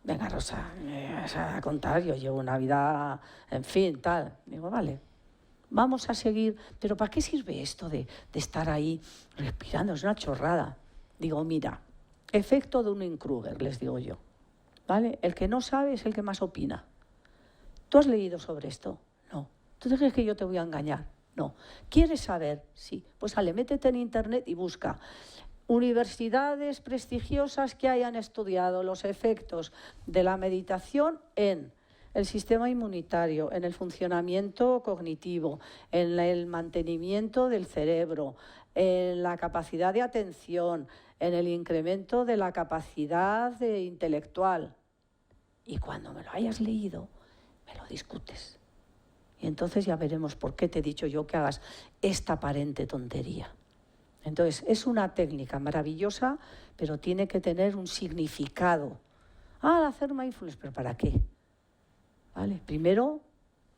[SPEAKER 4] venga Rosa, me vas a contar, yo llevo una vida, en fin, tal. Digo, vale, vamos a seguir, pero ¿para qué sirve esto de estar ahí respirando? Es una chorrada. Digo, mira, efecto de Dunning-Kruger, les digo yo, ¿vale? El que no sabe es el que más opina. ¿Tú has leído sobre esto? No. ¿Tú te crees que yo te voy a engañar? No. ¿Quieres saber? Sí. Pues métete en internet y busca universidades prestigiosas que hayan estudiado los efectos de la meditación en el sistema inmunitario, en el funcionamiento cognitivo, en el mantenimiento del cerebro, en la capacidad de atención, en el incremento de la capacidad intelectual. Y cuando me lo hayas leído, me lo discutes. Y entonces ya veremos por qué te he dicho yo que hagas esta aparente tontería. Entonces, es una técnica maravillosa, pero tiene que tener un significado. Hacer mindfulness, ¿pero para qué? ¿Vale? Primero,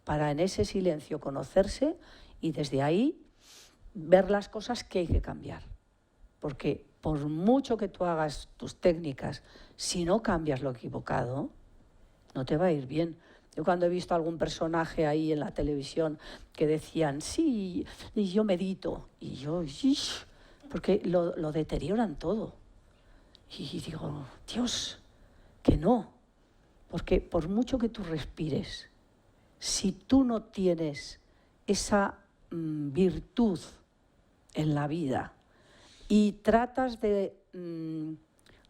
[SPEAKER 4] para en ese silencio conocerse y desde ahí ver las cosas que hay que cambiar. Porque por mucho que tú hagas tus técnicas, si no cambias lo equivocado, no te va a ir bien. Yo cuando he visto algún personaje ahí en la televisión que decían, sí, y yo medito, y yo, porque lo deterioran todo. Y digo, Dios, que no. Porque por mucho que tú respires, si tú no tienes esa virtud en la vida y tratas de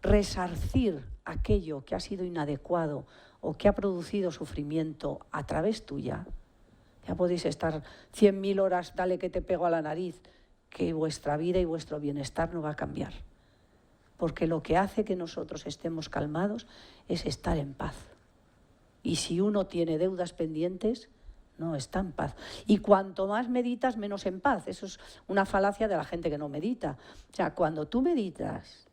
[SPEAKER 4] resarcir aquello que ha sido inadecuado o que ha producido sufrimiento a través tuya, ya podéis estar 100.000 horas, dale que te pego a la nariz, que vuestra vida y vuestro bienestar no va a cambiar. Porque lo que hace que nosotros estemos calmados es estar en paz. Y si uno tiene deudas pendientes, no está en paz. Y cuanto más meditas, menos en paz. Eso es una falacia de la gente que no medita. O sea, cuando tú meditas,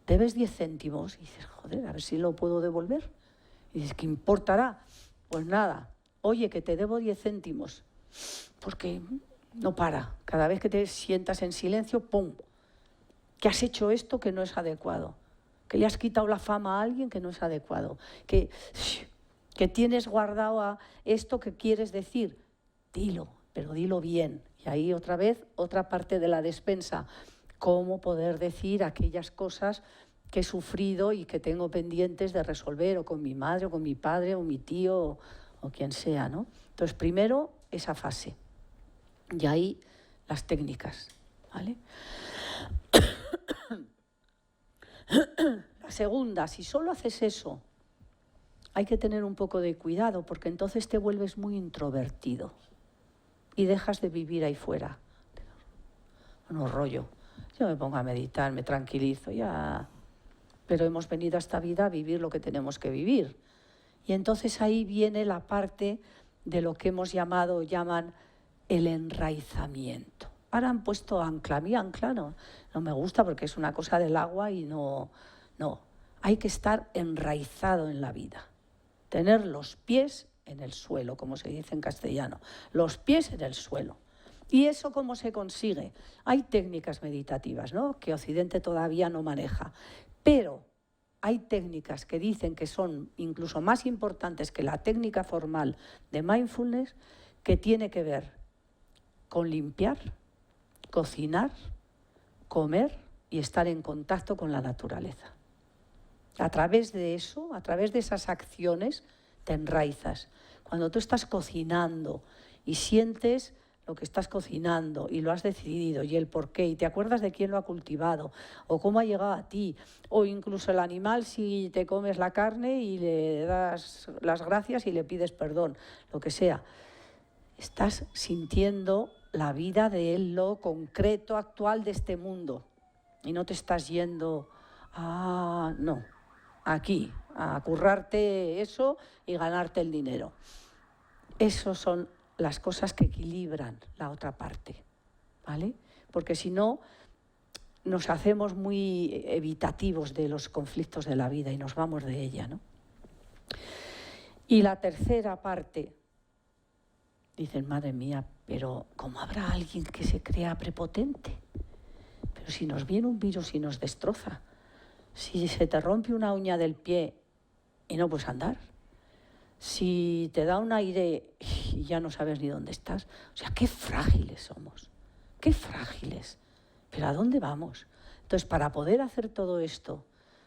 [SPEAKER 4] debes 10 céntimos y dices, joder, a ver si lo puedo devolver. Y dices, ¿qué importará? Pues nada, oye, que te debo 10 céntimos. Porque no para. Cada vez que te sientas en silencio, ¡pum!, que has hecho esto que no es adecuado. que le has quitado la fama a alguien que no es adecuado, que tienes guardado a esto que quieres decir, dilo, pero dilo bien. Y ahí otra vez, otra parte de la despensa, cómo poder decir aquellas cosas que he sufrido y que tengo pendientes de resolver, o con mi madre, o con mi padre, o mi tío, o quien sea, ¿no? Entonces, primero, esa fase. Y ahí las técnicas, ¿vale? La segunda, si solo haces eso, hay que tener un poco de cuidado, porque entonces te vuelves muy introvertido y dejas de vivir ahí fuera. No, rollo. Yo me pongo a meditar, me tranquilizo, ya. Pero hemos venido a esta vida a vivir lo que tenemos que vivir. Y entonces ahí viene la parte de lo que llaman el enraizamiento. Ahora han puesto ancla. A mí ancla no me gusta porque es una cosa del agua y no. Hay que estar enraizado en la vida. Tener los pies en el suelo, como se dice en castellano. Los pies en el suelo. ¿Y eso cómo se consigue? Hay técnicas meditativas, ¿no?, que Occidente todavía no maneja. Pero hay técnicas que dicen que son incluso más importantes que la técnica formal de mindfulness, que tiene que ver con limpiar, cocinar, comer y estar en contacto con la naturaleza. A través de eso, a través de esas acciones, te enraizas. Cuando tú estás cocinando y sientes lo que estás cocinando y lo has decidido y el porqué, y te acuerdas de quién lo ha cultivado o cómo ha llegado a ti, o incluso el animal, si te comes la carne y le das las gracias y le pides perdón, lo que sea, estás sintiendo la vida de lo concreto actual de este mundo y no te estás yendo aquí a currarte eso y ganarte el dinero. Esos son las cosas que equilibran la otra parte, ¿vale? Porque si no, nos hacemos muy evitativos de los conflictos de la vida y nos vamos de ella, ¿no? Y la tercera parte, dicen, madre mía, pero ¿cómo habrá alguien que se crea prepotente? Pero si nos viene un virus y nos destroza, si se te rompe una uña del pie y no puedes andar, si te da un aire y ya no sabes ni dónde estás. O sea, qué frágiles somos, qué frágiles. ¿Pero a dónde vamos? Entonces, para poder hacer todo esto,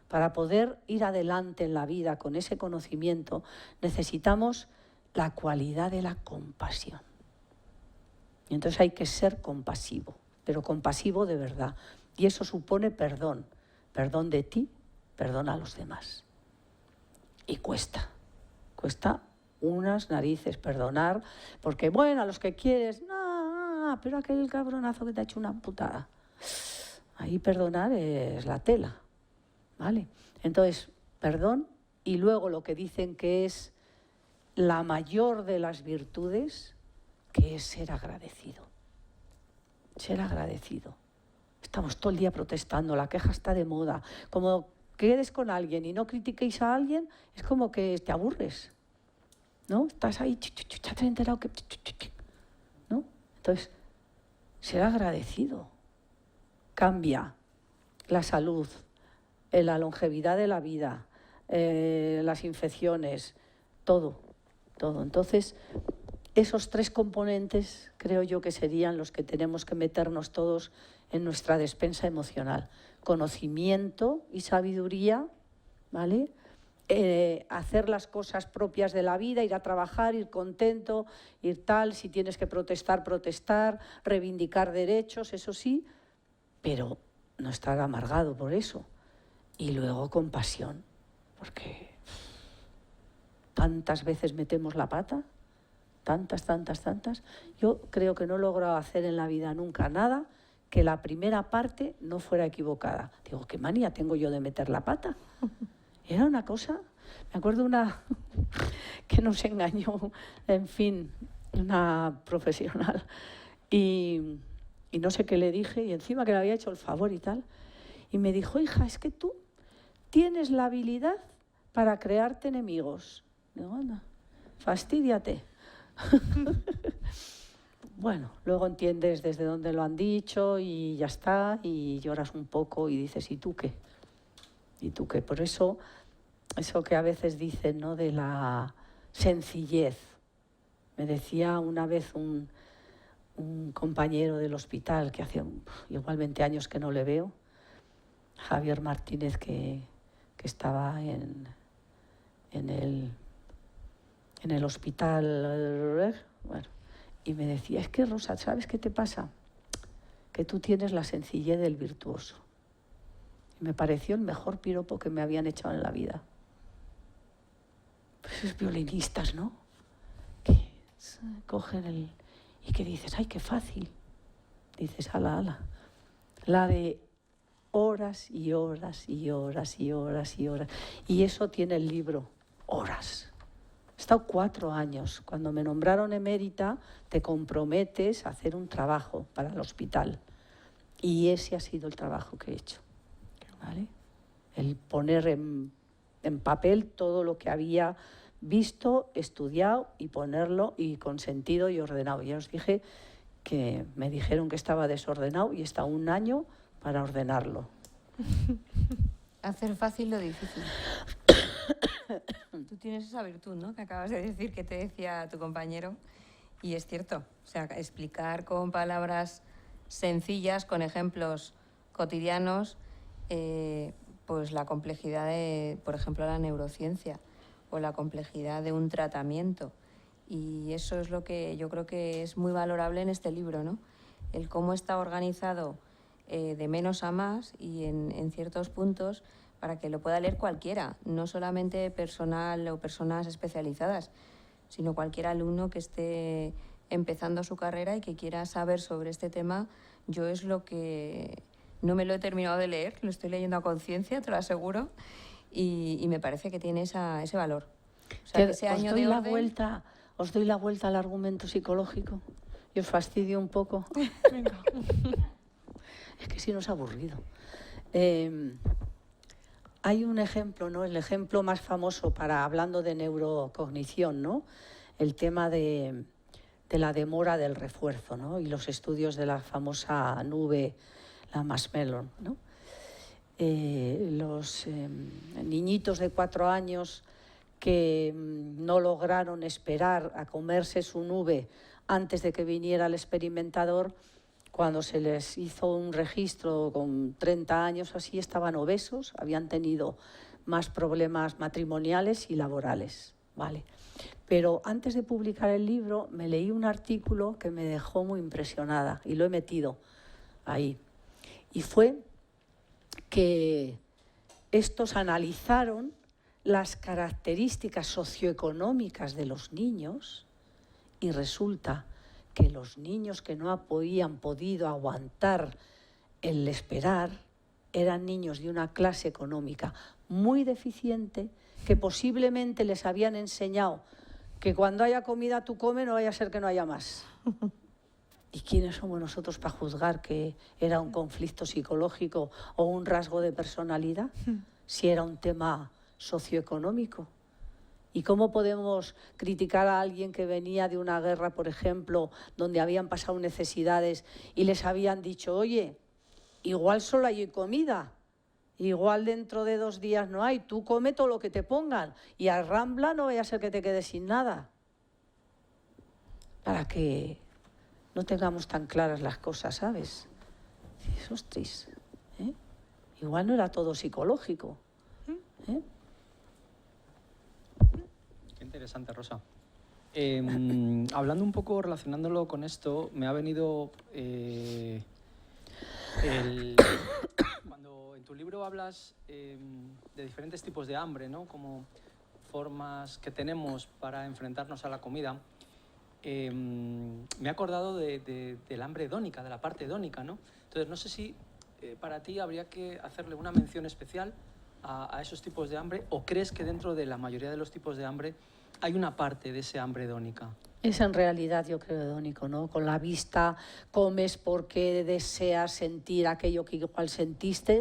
[SPEAKER 4] para poder ir adelante en la vida con ese conocimiento, necesitamos la cualidad de la compasión. Y entonces hay que ser compasivo, pero compasivo de verdad. Y eso supone perdón. Perdón de ti, perdón a los demás. Y cuesta unas narices perdonar, porque bueno, a los que quieres, no, pero aquel cabronazo que te ha hecho una putada. Ahí perdonar es la tela, ¿vale? Entonces, perdón, y luego lo que dicen que es la mayor de las virtudes, que es ser agradecido. Ser agradecido. Estamos todo el día protestando, la queja está de moda. Como quedes con alguien y no critiquéis a alguien, es como que te aburres, ¿no? Estás ahí, ya te he enterado que... ¿no? Entonces, ser agradecido cambia la salud, la longevidad de la vida, las infecciones, todo. Entonces, esos tres componentes creo yo que serían los que tenemos que meternos todos en nuestra despensa emocional. Conocimiento y sabiduría, ¿vale? Hacer las cosas propias de la vida, ir a trabajar, ir contento, ir tal, si tienes que protestar, reivindicar derechos, eso sí, pero no estar amargado por eso. Y luego compasión, porque tantas veces metemos la pata, tantas. Yo creo que no he logrado hacer en la vida nunca nada que la primera parte no fuera equivocada. Digo, ¿qué manía tengo yo de meter la pata? Era una cosa, me acuerdo una que nos engañó, en fin, una profesional, y no sé qué le dije, y encima que le había hecho el favor y tal, y me dijo, hija, es que tú tienes la habilidad para crearte enemigos. Digo, anda, fastídiate. Bueno, luego entiendes desde dónde lo han dicho y ya está, y lloras un poco y dices, ¿y tú qué? Y tú que por eso que a veces dicen, ¿no?, de la sencillez. Me decía una vez un compañero del hospital, que hace igual 20 años que no le veo, Javier Martínez, que estaba en el hospital, bueno, y me decía, es que Rosa, ¿sabes qué te pasa? Que tú tienes la sencillez del virtuoso. Y me pareció el mejor piropo que me habían echado en la vida. Pues esos violinistas, ¿no?, que cogen y que dices, ¡ay, qué fácil! Dices, ala. La de horas y horas y horas y horas y horas. Y eso tiene el libro, horas. He estado 4 años. Cuando me nombraron emérita, te comprometes a hacer un trabajo para el hospital. Y ese ha sido el trabajo que he hecho, ¿vale? El poner en papel todo lo que había visto, estudiado y ponerlo y con sentido y ordenado. Ya os dije que me dijeron que estaba desordenado y he estado 1 año para ordenarlo.
[SPEAKER 2] Hacer fácil lo difícil. Tú tienes esa virtud, ¿no?, que acabas de decir, que te decía tu compañero, y es cierto. O sea, explicar con palabras sencillas, con ejemplos cotidianos, pues la complejidad de, por ejemplo, la neurociencia o la complejidad de un tratamiento. Y eso es lo que yo creo que es muy valorable en este libro, ¿no? El cómo está organizado de menos a más y en ciertos puntos para que lo pueda leer cualquiera, no solamente personal o personas especializadas, sino cualquier alumno que esté empezando su carrera y que quiera saber sobre este tema. Yo es lo que no me lo he terminado de leer, lo estoy leyendo a conciencia, te lo aseguro, y me parece que tiene ese valor. O sea, que ese año de orden...
[SPEAKER 4] Os doy la vuelta al argumento psicológico y os fastidio un poco.
[SPEAKER 1] Venga.
[SPEAKER 4] Es que si no es aburrido. Hay un ejemplo, ¿no?, el ejemplo más famoso hablando de neurocognición, ¿no?, el tema de la demora del refuerzo, ¿no?, y los estudios de la famosa nube, la Marshmallow, ¿no? Los niñitos de 4 años que no lograron esperar a comerse su nube antes de que viniera el experimentador, cuando se les hizo un registro con 30 años así, estaban obesos, habían tenido más problemas matrimoniales y laborales, ¿vale? Pero antes de publicar el libro me leí un artículo que me dejó muy impresionada y lo he metido ahí. Y fue que estos analizaron las características socioeconómicas de los niños y resulta que los niños que no habían podido aguantar el esperar eran niños de una clase económica muy deficiente, que posiblemente les habían enseñado que cuando haya comida tú comes, no vaya a ser que no haya más. ¿Y quiénes somos nosotros para juzgar que era un conflicto psicológico o un rasgo de personalidad, si era un tema socioeconómico? ¿Y cómo podemos criticar a alguien que venía de una guerra, por ejemplo, donde habían pasado necesidades y les habían dicho, oye, igual solo hay comida, igual dentro de 2 días no hay, tú come todo lo que te pongan y al Rambla no vaya a ser que te quedes sin nada? Para que no tengamos tan claras las cosas, ¿sabes? Ostras, ¿eh? Igual no era todo psicológico, ¿eh?
[SPEAKER 3] Interesante, Rosa. Hablando un poco, relacionándolo con esto, me ha venido cuando en tu libro hablas de diferentes tipos de hambre, ¿no?, como formas que tenemos para enfrentarnos a la comida, me he acordado del hambre hedónica, de la parte hedónica, ¿no? Entonces, no sé si para ti habría que hacerle una mención especial a esos tipos de hambre, o crees que dentro de la mayoría de los tipos de hambre hay una parte de ese hambre hedónica.
[SPEAKER 4] Es en realidad, yo creo, hedónico, ¿no? Con la vista comes porque deseas sentir aquello que igual sentiste.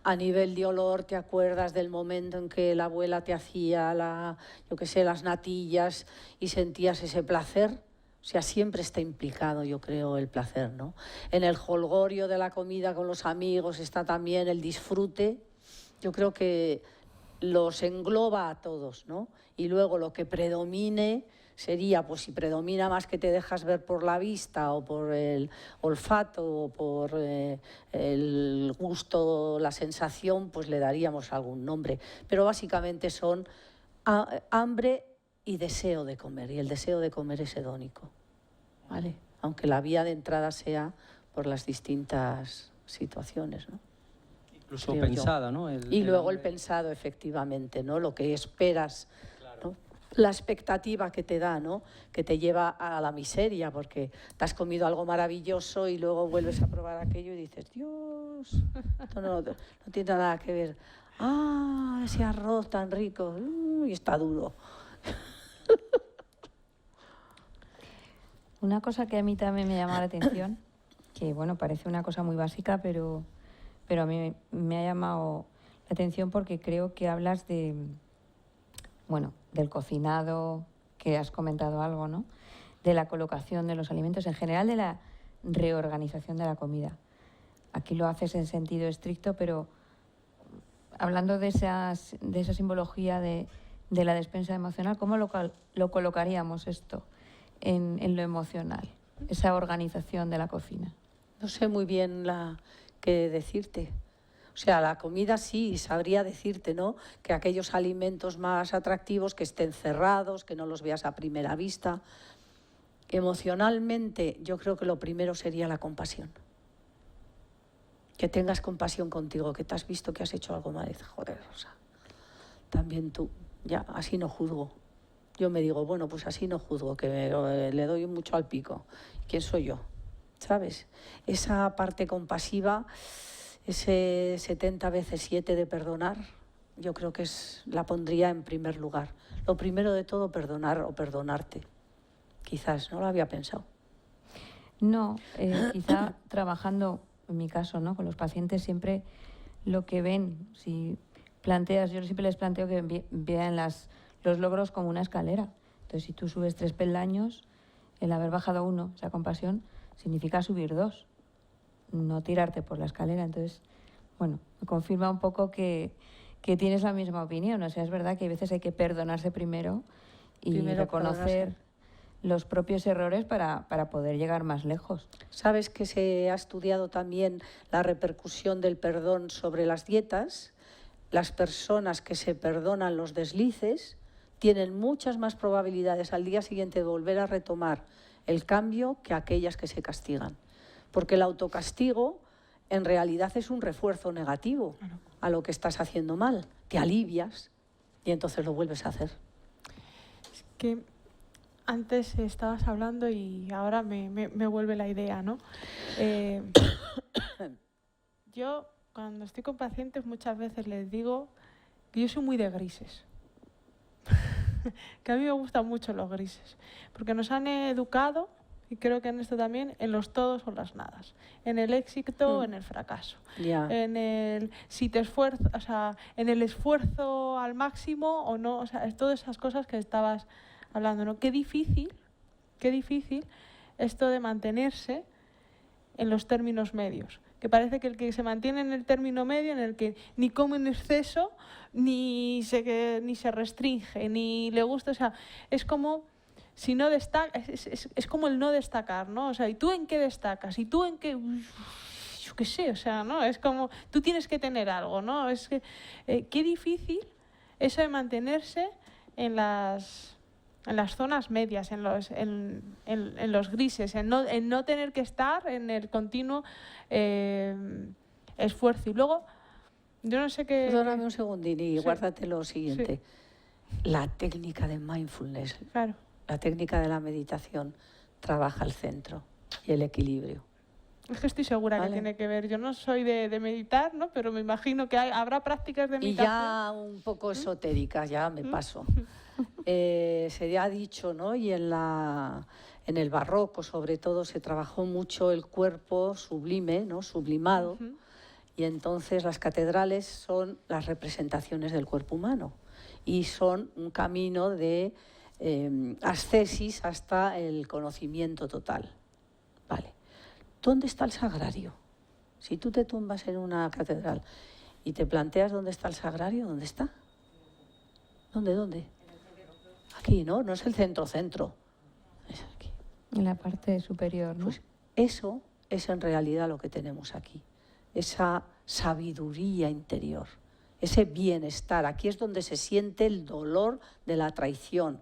[SPEAKER 4] A nivel de olor te acuerdas del momento en que la abuela te hacía las natillas y sentías ese placer. O sea, siempre está implicado, yo creo, el placer, ¿no? En el jolgorio de la comida con los amigos está también el disfrute Yo creo que los engloba a todos, ¿no? Y luego lo que predomine sería, pues si predomina más que te dejas ver por la vista o por el olfato o por el gusto, la sensación, pues le daríamos algún nombre. Pero básicamente son hambre y deseo de comer, y el deseo de comer es hedónico, ¿vale? Aunque la vía de entrada sea por las distintas situaciones, ¿no?
[SPEAKER 3] Incluso
[SPEAKER 4] Creo
[SPEAKER 3] pensada,
[SPEAKER 4] yo.
[SPEAKER 3] ¿no?
[SPEAKER 4] Y luego el
[SPEAKER 3] hambre.
[SPEAKER 4] pensado, efectivamente, ¿no? Lo que esperas,
[SPEAKER 3] Claro.
[SPEAKER 4] ¿no? La expectativa que te da, ¿no? Que te lleva a la miseria, porque te has comido algo maravilloso y luego vuelves a probar aquello y dices, Dios, esto no tiene nada que ver. Ah, ese arroz tan rico, y está duro.
[SPEAKER 2] Una cosa que a mí también me llama la atención, que bueno, parece una cosa muy básica, pero a mí me ha llamado la atención porque creo que hablas de, bueno, del cocinado, que has comentado algo, ¿no? De la colocación de los alimentos, en general de la reorganización de la comida. Aquí lo haces en sentido estricto, pero hablando de esa simbología de la despensa emocional, ¿cómo lo colocaríamos esto en lo emocional, esa organización de la cocina?
[SPEAKER 4] No sé muy bien qué decirte. O sea, la comida sí, sabría decirte, ¿no? Que aquellos alimentos más atractivos, que estén cerrados, que no los veas a primera vista. Emocionalmente, yo creo que lo primero sería la compasión. Que tengas compasión contigo, que te has visto que has hecho algo mal. Joder, Rosa, también tú, ya, así no juzgo. Yo me digo, bueno, pues así no juzgo, que le doy mucho al pico. ¿Quién soy yo? ¿Sabes? Esa parte compasiva, ese 70 veces 7 de perdonar, yo creo que la pondría en primer lugar. Lo primero de todo, perdonar o perdonarte. Quizás, no lo había pensado.
[SPEAKER 2] No, quizá trabajando, en mi caso, ¿no? Con los pacientes siempre lo que ven, si planteas, yo siempre les planteo que vean los logros como una escalera. Entonces, si tú subes 3 peldaños, el haber bajado 1, esa compasión, significa subir 2, no tirarte por la escalera. Entonces, bueno, me confirma un poco que tienes la misma opinión. O sea, es verdad que a veces hay que perdonarse primero y reconocer los propios errores para poder llegar más lejos.
[SPEAKER 4] Sabes que se ha estudiado también la repercusión del perdón sobre las dietas. Las personas que se perdonan los deslices tienen muchas más probabilidades al día siguiente de volver a retomar el cambio que aquellas que se castigan. Porque el autocastigo en realidad es un refuerzo negativo a lo que estás haciendo mal. Te alivias y entonces lo vuelves a hacer.
[SPEAKER 1] Es que antes estabas hablando y ahora me vuelve la idea, ¿no? Yo, cuando estoy con pacientes, muchas veces les digo que yo soy muy de grises. Que a mí me gustan mucho los grises. Porque nos han educado, y creo que en esto también, en los todos o las nadas. En el éxito o en el fracaso. En el si te esfuerzas, o sea, en el esfuerzo al máximo o no, o sea, todas esas cosas que estabas hablando, ¿no? Qué difícil esto de mantenerse en los términos medios. Que parece que el que se mantiene en el término medio, en el que ni come en exceso, ni se restringe, ni le gusta, o sea, es como si no destaca, es como el no destacar, ¿no? O sea, ¿y tú en qué destacas? ¿Y tú en qué? Yo qué sé, o sea, ¿no? Es como, tú tienes que tener algo, ¿no? Es que, qué difícil eso de mantenerse en las zonas medias, en los grises, en no tener que estar en el continuo esfuerzo. Y luego, yo no sé qué...
[SPEAKER 4] Perdóname un segundín y
[SPEAKER 1] Sí.
[SPEAKER 4] guárdate lo siguiente.
[SPEAKER 1] Sí.
[SPEAKER 4] La técnica de mindfulness,
[SPEAKER 1] Claro.
[SPEAKER 4] la técnica de la meditación, trabaja el centro y el equilibrio.
[SPEAKER 1] Es que estoy segura que tiene que ver. Yo no soy de meditar, ¿no? Pero me imagino que habrá prácticas de
[SPEAKER 4] Y
[SPEAKER 1] meditación.
[SPEAKER 4] ya un poco esotérica, ya me paso. Se ha dicho, ¿no? Y en el barroco, sobre todo, se trabajó mucho el cuerpo sublime, ¿no? Sublimado. Y entonces las catedrales son las representaciones del cuerpo humano. Y son un camino de ascesis hasta el conocimiento total. Vale. ¿Dónde está el sagrario? Si tú te tumbas en una catedral y te planteas dónde está el sagrario, ¿dónde está? ¿Dónde? Aquí, ¿no? No es el centro. Es aquí.
[SPEAKER 2] En la parte superior, ¿no?
[SPEAKER 4] Pues eso es en realidad lo que tenemos aquí. Esa sabiduría interior, ese bienestar. Aquí es donde se siente el dolor de la traición.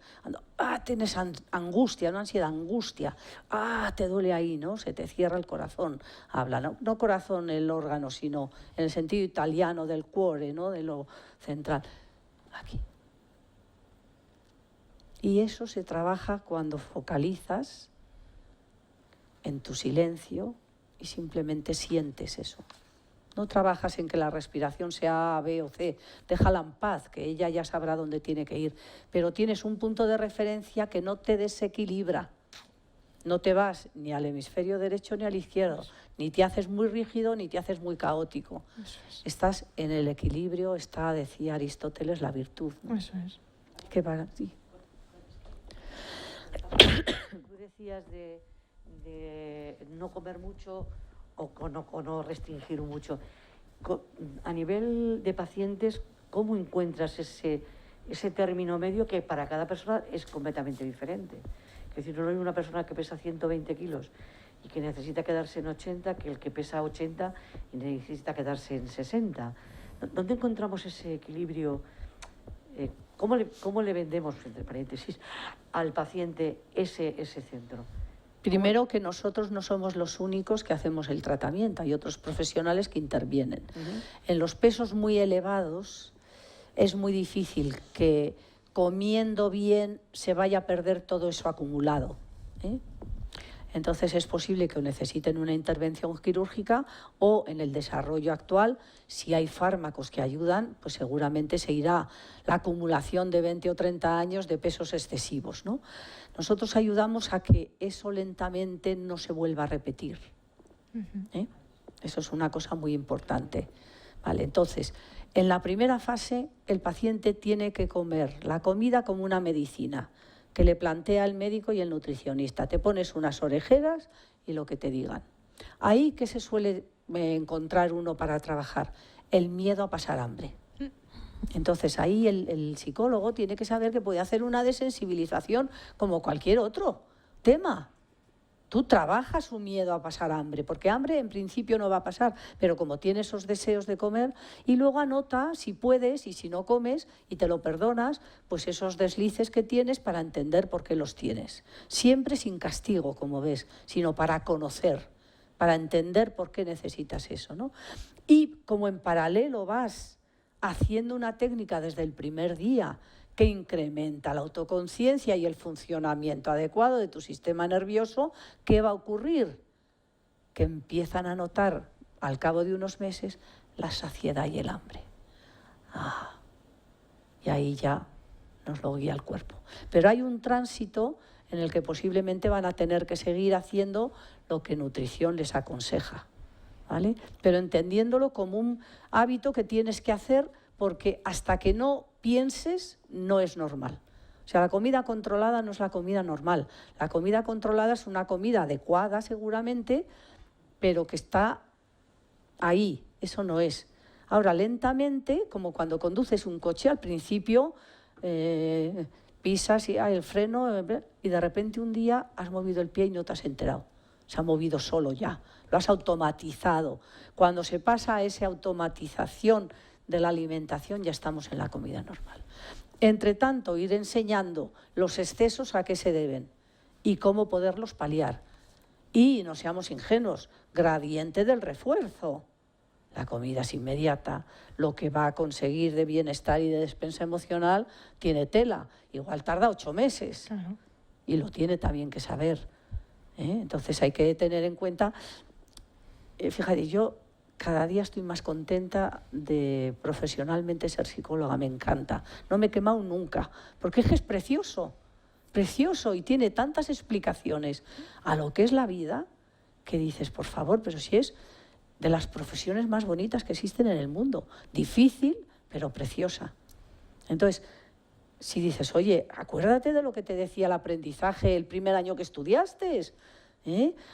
[SPEAKER 4] Tienes angustia, no ansiedad, angustia. Te duele ahí, ¿no? Se te cierra el corazón. Habla, no corazón el órgano, sino en el sentido italiano del cuore, ¿no? De lo central. Aquí. Y eso se trabaja cuando focalizas en tu silencio y simplemente sientes eso. No trabajas en que la respiración sea A, B o C. Déjala en paz, que ella ya sabrá dónde tiene que ir. Pero tienes un punto de referencia que no te desequilibra. No te vas ni al hemisferio derecho ni al izquierdo. Ni te haces muy rígido ni te haces muy caótico. Estás en el equilibrio, decía Aristóteles, la virtud, ¿no?
[SPEAKER 1] Eso es.
[SPEAKER 4] ¿Qué para ti?
[SPEAKER 5] Tú decías de no comer mucho o no restringir mucho. A nivel de pacientes, ¿cómo encuentras ese término medio que para cada persona es completamente diferente? Es decir, no hay una persona que pesa 120 kilos y que necesita quedarse en 80 que el que pesa 80 y necesita quedarse en 60. ¿Dónde encontramos ese equilibrio? ¿Cómo le vendemos, entre paréntesis, al paciente ese centro?
[SPEAKER 4] Primero, que nosotros no somos los únicos que hacemos el tratamiento, hay otros profesionales que intervienen. En los pesos muy elevados es muy difícil que comiendo bien se vaya a perder todo eso acumulado, ¿eh? Entonces es posible que necesiten una intervención quirúrgica o en el desarrollo actual, si hay fármacos que ayudan, pues seguramente se irá la acumulación de 20 o 30 años de pesos excesivos, ¿no? Nosotros ayudamos a que eso lentamente no se vuelva a repetir, ¿eh? Eso es una cosa muy importante. Vale, entonces, en la primera fase el paciente tiene que comer la comida como una medicina que le plantea el médico y el nutricionista. Te pones unas orejeras y lo que te digan. Ahí, ¿qué se suele encontrar uno para trabajar? El miedo a pasar hambre. Entonces ahí el psicólogo tiene que saber que puede hacer una desensibilización como cualquier otro tema. Tú trabajas su miedo a pasar hambre, porque hambre en principio no va a pasar, pero como tiene esos deseos de comer, y luego anota si puedes y si no comes y te lo perdonas, pues esos deslices que tienes para entender por qué los tienes. Siempre sin castigo, como ves, sino para conocer, para entender por qué necesitas eso, ¿no? Y como en paralelo vas haciendo una técnica desde el primer día que incrementa la autoconciencia y el funcionamiento adecuado de tu sistema nervioso, ¿qué va a ocurrir? Que empiezan a notar al cabo de unos meses la saciedad y el hambre. Y ahí ya nos lo guía el cuerpo. Pero hay un tránsito en el que posiblemente van a tener que seguir haciendo lo que nutrición les aconseja, ¿vale? Pero entendiéndolo como un hábito que tienes que hacer, porque hasta que no pienses no es normal. O sea, la comida controlada no es la comida normal. La comida controlada es una comida adecuada seguramente, pero que está ahí. Eso no es. Ahora, lentamente, como cuando conduces un coche, al principio pisas y el freno y de repente un día has movido el pie y no te has enterado. Se ha movido solo ya. Lo has automatizado. Cuando se pasa a esa automatización de la alimentación, ya estamos en la comida normal. Entre tanto, ir enseñando los excesos a qué se deben y cómo poderlos paliar. Y no seamos ingenuos, gradiente del refuerzo. La comida es inmediata, lo que va a conseguir de bienestar y de despensa emocional tiene tela. Igual tarda 8 meses.
[SPEAKER 1] Claro.
[SPEAKER 4] Y lo tiene también que saber, ¿eh? Entonces hay que tener en cuenta, fíjate, yo cada día estoy más contenta de profesionalmente ser psicóloga, me encanta. No me he quemado nunca, porque es que es precioso, precioso, y tiene tantas explicaciones a lo que es la vida, que dices, por favor, pero si es de las profesiones más bonitas que existen en el mundo. Difícil, pero preciosa. Entonces, si dices, oye, acuérdate de lo que te decía el aprendizaje el primer año que estudiaste,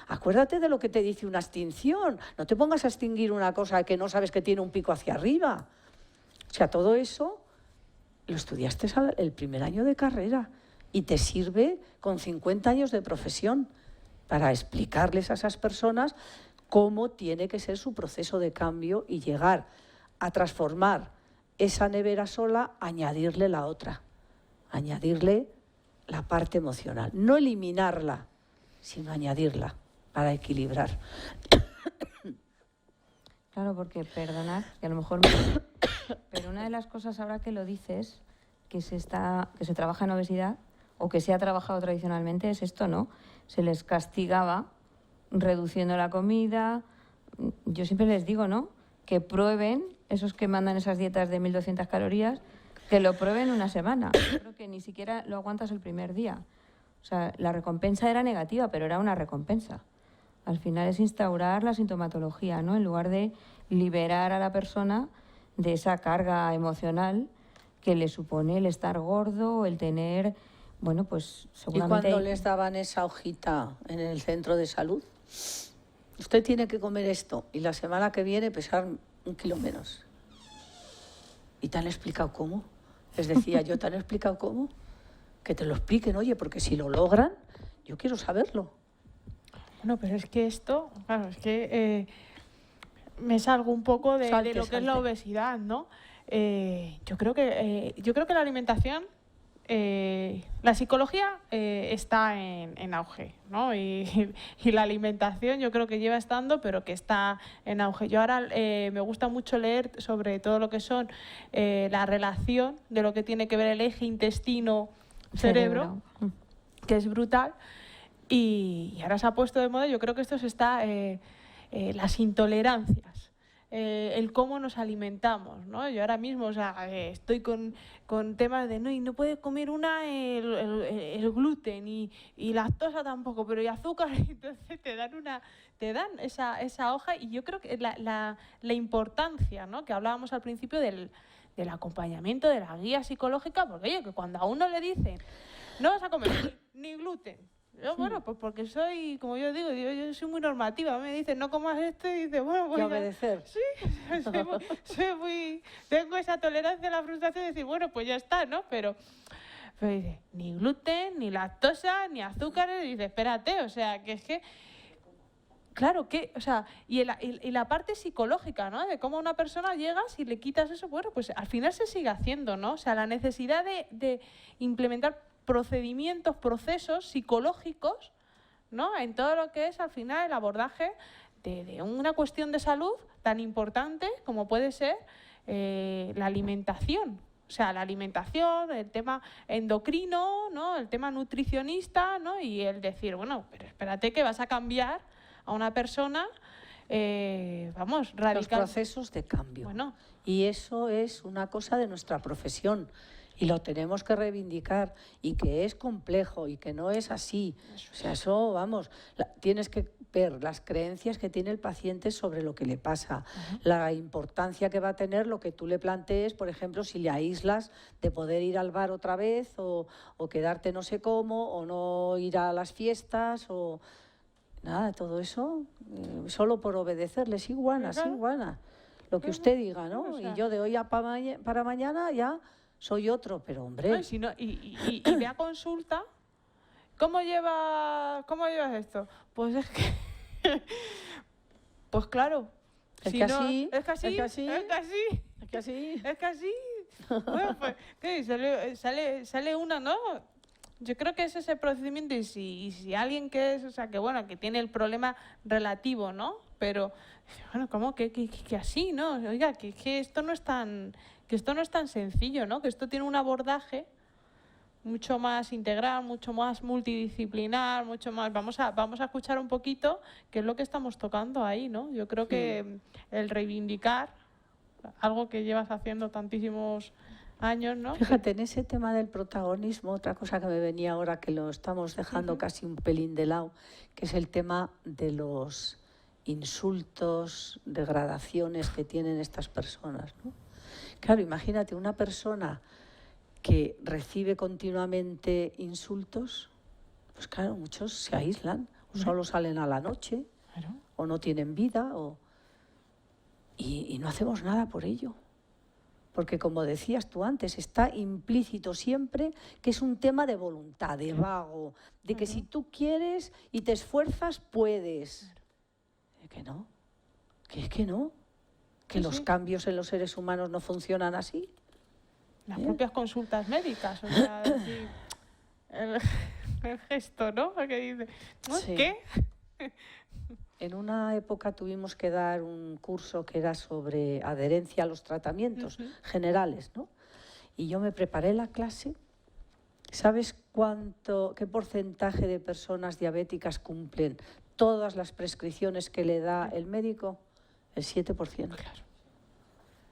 [SPEAKER 4] Acuérdate de lo que te dice una extinción. No te pongas a extinguir una cosa que no sabes que tiene un pico hacia arriba. O sea, todo eso lo estudiaste el primer año de carrera y te sirve con 50 años de profesión para explicarles a esas personas cómo tiene que ser su proceso de cambio y llegar a transformar esa nevera sola, añadirle la otra, añadirle la parte emocional. No eliminarla, sino añadirla para equilibrar.
[SPEAKER 2] Claro, porque, perdonad, que a lo mejor... Pero una de las cosas, ahora que lo dices, que se trabaja en obesidad, o que se ha trabajado tradicionalmente, es esto, ¿no? Se les castigaba reduciendo la comida. Yo siempre les digo, ¿no?, que prueben, esos que mandan esas dietas de 1.200 calorías, que lo prueben una semana. Yo creo que ni siquiera lo aguantas el primer día. O sea, la recompensa era negativa, pero era una recompensa. Al final es instaurar la sintomatología, ¿no?, en lugar de liberar a la persona de esa carga emocional que le supone el estar gordo, el tener, bueno, pues seguramente...
[SPEAKER 4] ¿Y cuando les daban esa hojita en el centro de salud? Usted tiene que comer esto y la semana que viene pesar 1 kilo menos. ¿Y te han explicado cómo? Les decía yo, ¿te han explicado cómo? Que te lo expliquen, oye, porque si lo logran, yo quiero saberlo.
[SPEAKER 1] Bueno, pero es que esto, claro, es que me salgo un poco de lo que es la obesidad, ¿no? Yo creo que la alimentación, la psicología está en auge, ¿no? Y la alimentación yo creo que lleva estando, pero que está en auge. Yo ahora me gusta mucho leer sobre todo lo que son la relación de lo que tiene que ver el eje intestino-cerebro, que es brutal. Y ahora se ha puesto de moda, yo creo que esto se está... las intolerancias, el cómo nos alimentamos, ¿no? Yo ahora mismo, o sea, estoy con temas de y no puede comer el gluten y lactosa tampoco, pero y azúcar, entonces te dan esa hoja, y yo creo que la importancia, ¿no?, que hablábamos al principio del acompañamiento, de la guía psicológica, porque oye, que cuando a uno le dicen no vas a comer ni gluten, yo, bueno, pues porque soy, como yo digo, yo soy muy normativa. Me dicen, no comas esto, y dices, bueno, pues
[SPEAKER 4] ¿y obedecer?
[SPEAKER 1] Sí, tengo esa tolerancia a la frustración de decir, bueno, pues ya está, ¿no? Pero dice, ni gluten, ni lactosa, ni azúcares, y dice, espérate, o sea, que es que... Claro, o sea, y la parte psicológica, ¿no?, de cómo una persona llegas y le quitas eso, bueno, pues al final se sigue haciendo, ¿no? O sea, la necesidad de implementar procedimientos, procesos psicológicos, ¿no?, en todo lo que es al final el abordaje de una cuestión de salud tan importante como puede ser la alimentación. O sea, la alimentación, el tema endocrino, ¿no?, el tema nutricionista, ¿no?, y el decir, bueno, pero espérate que vas a cambiar a una persona, vamos, radical.
[SPEAKER 4] Los procesos de cambio.
[SPEAKER 1] Bueno.
[SPEAKER 4] Y eso es una cosa de nuestra profesión. Y lo tenemos que reivindicar, y que es complejo y que no es así. O sea, eso, vamos, tienes que ver las creencias que tiene el paciente sobre lo que le pasa, la importancia que va a tener lo que tú le plantees, por ejemplo, si le aíslas de poder ir al bar otra vez o quedarte no sé cómo, o no ir a las fiestas, o nada, todo eso, solo por obedecerle, sí, guana, sí, guana. Lo que usted diga, ¿no?
[SPEAKER 1] O sea,
[SPEAKER 4] y yo de hoy para mañana ya... soy otro, pero hombre...
[SPEAKER 1] No, y ve a consulta, ¿cómo llevas esto? Pues es que... pues claro.
[SPEAKER 4] Es que así...
[SPEAKER 1] Bueno, pues, ¿qué? Sale una, ¿no? Yo creo que es ese procedimiento, y si alguien que es, o sea, que bueno, que tiene el problema relativo, ¿no? Pero, bueno, ¿cómo? Que así, ¿no? Oiga, que esto no es tan... que esto no es tan sencillo, ¿no? Que esto tiene un abordaje mucho más integral, mucho más multidisciplinar, mucho más... Vamos a escuchar un poquito qué es lo que estamos tocando ahí, ¿no? Yo creo que el reivindicar algo que llevas haciendo tantísimos años, ¿no?
[SPEAKER 4] Fíjate, en ese tema del protagonismo, otra cosa que me venía ahora, que lo estamos dejando casi un pelín de lado, que es el tema de los insultos, degradaciones que tienen estas personas, ¿no? Claro, imagínate una persona que recibe continuamente insultos, pues claro, muchos se aíslan solo salen a la noche,
[SPEAKER 1] Claro.
[SPEAKER 4] o no tienen vida, y no hacemos nada por ello. Porque, como decías tú antes, está implícito siempre que es un tema de voluntad, de vago, de que si tú quieres y te esfuerzas, puedes. Que no, que es que no, que
[SPEAKER 1] Sí,
[SPEAKER 4] los
[SPEAKER 1] sí.
[SPEAKER 4] cambios en los seres humanos no funcionan así.
[SPEAKER 1] Las propias consultas médicas, o sea, decir, el gesto, ¿no? Que dice, ¿no?
[SPEAKER 4] Sí.
[SPEAKER 1] ¿Qué?
[SPEAKER 4] En una época tuvimos que dar un curso que era sobre adherencia a los tratamientos generales, ¿no? Y yo me preparé la clase. ¿Sabes qué porcentaje de personas diabéticas cumplen todas las prescripciones que le da el médico? El 7%.
[SPEAKER 1] Claro.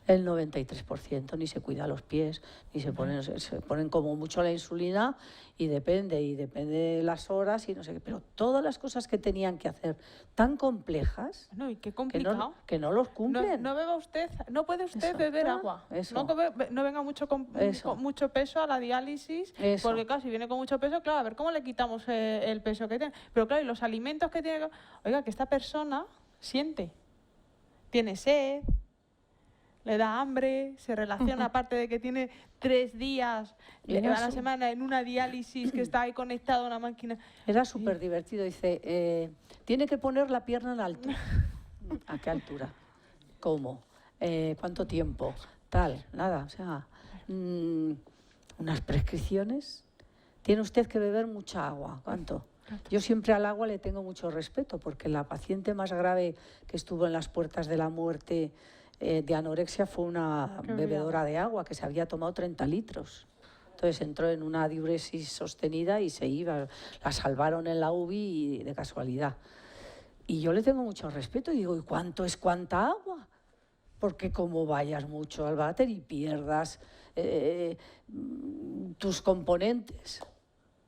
[SPEAKER 4] El 93% ni se cuida los pies, ni se ponen como mucho la insulina y depende de las horas y no sé qué. Pero todas las cosas que tenían que hacer tan complejas
[SPEAKER 1] Bueno, y qué
[SPEAKER 4] que
[SPEAKER 1] complicado.
[SPEAKER 4] que no los cumplen.
[SPEAKER 1] No beba usted, no puede usted
[SPEAKER 4] Eso,
[SPEAKER 1] beber agua.
[SPEAKER 4] eso.
[SPEAKER 1] No venga mucho con
[SPEAKER 4] Eso.
[SPEAKER 1] mucho peso a la diálisis,
[SPEAKER 4] Eso.
[SPEAKER 1] porque claro, si viene con mucho peso, claro, a ver cómo le quitamos el peso que tiene. Pero claro, y los alimentos que tiene, oiga, que esta persona siente, tiene sed, le da hambre, se relaciona, aparte de que tiene 3 días
[SPEAKER 4] Era
[SPEAKER 1] a la
[SPEAKER 4] su-
[SPEAKER 1] semana en una diálisis que está ahí conectado a una máquina.
[SPEAKER 4] Era súper divertido. Dice, tiene que poner la pierna en alto. ¿A qué altura? ¿Cómo? ¿Cuánto tiempo? Tal, nada. O sea, unas prescripciones. Tiene usted que beber mucha agua. ¿Cuánto? Yo siempre al agua le tengo mucho respeto, porque la paciente más grave que estuvo en las puertas de la muerte de anorexia fue una
[SPEAKER 1] Qué
[SPEAKER 4] bebedora de agua que se había tomado 30 litros. Entonces entró en una diuresis sostenida y se iba. La salvaron en la UBI y de casualidad. Y yo le tengo mucho respeto y digo, ¿y cuánto es cuánta agua? Porque como vayas mucho al váter y pierdas tus componentes,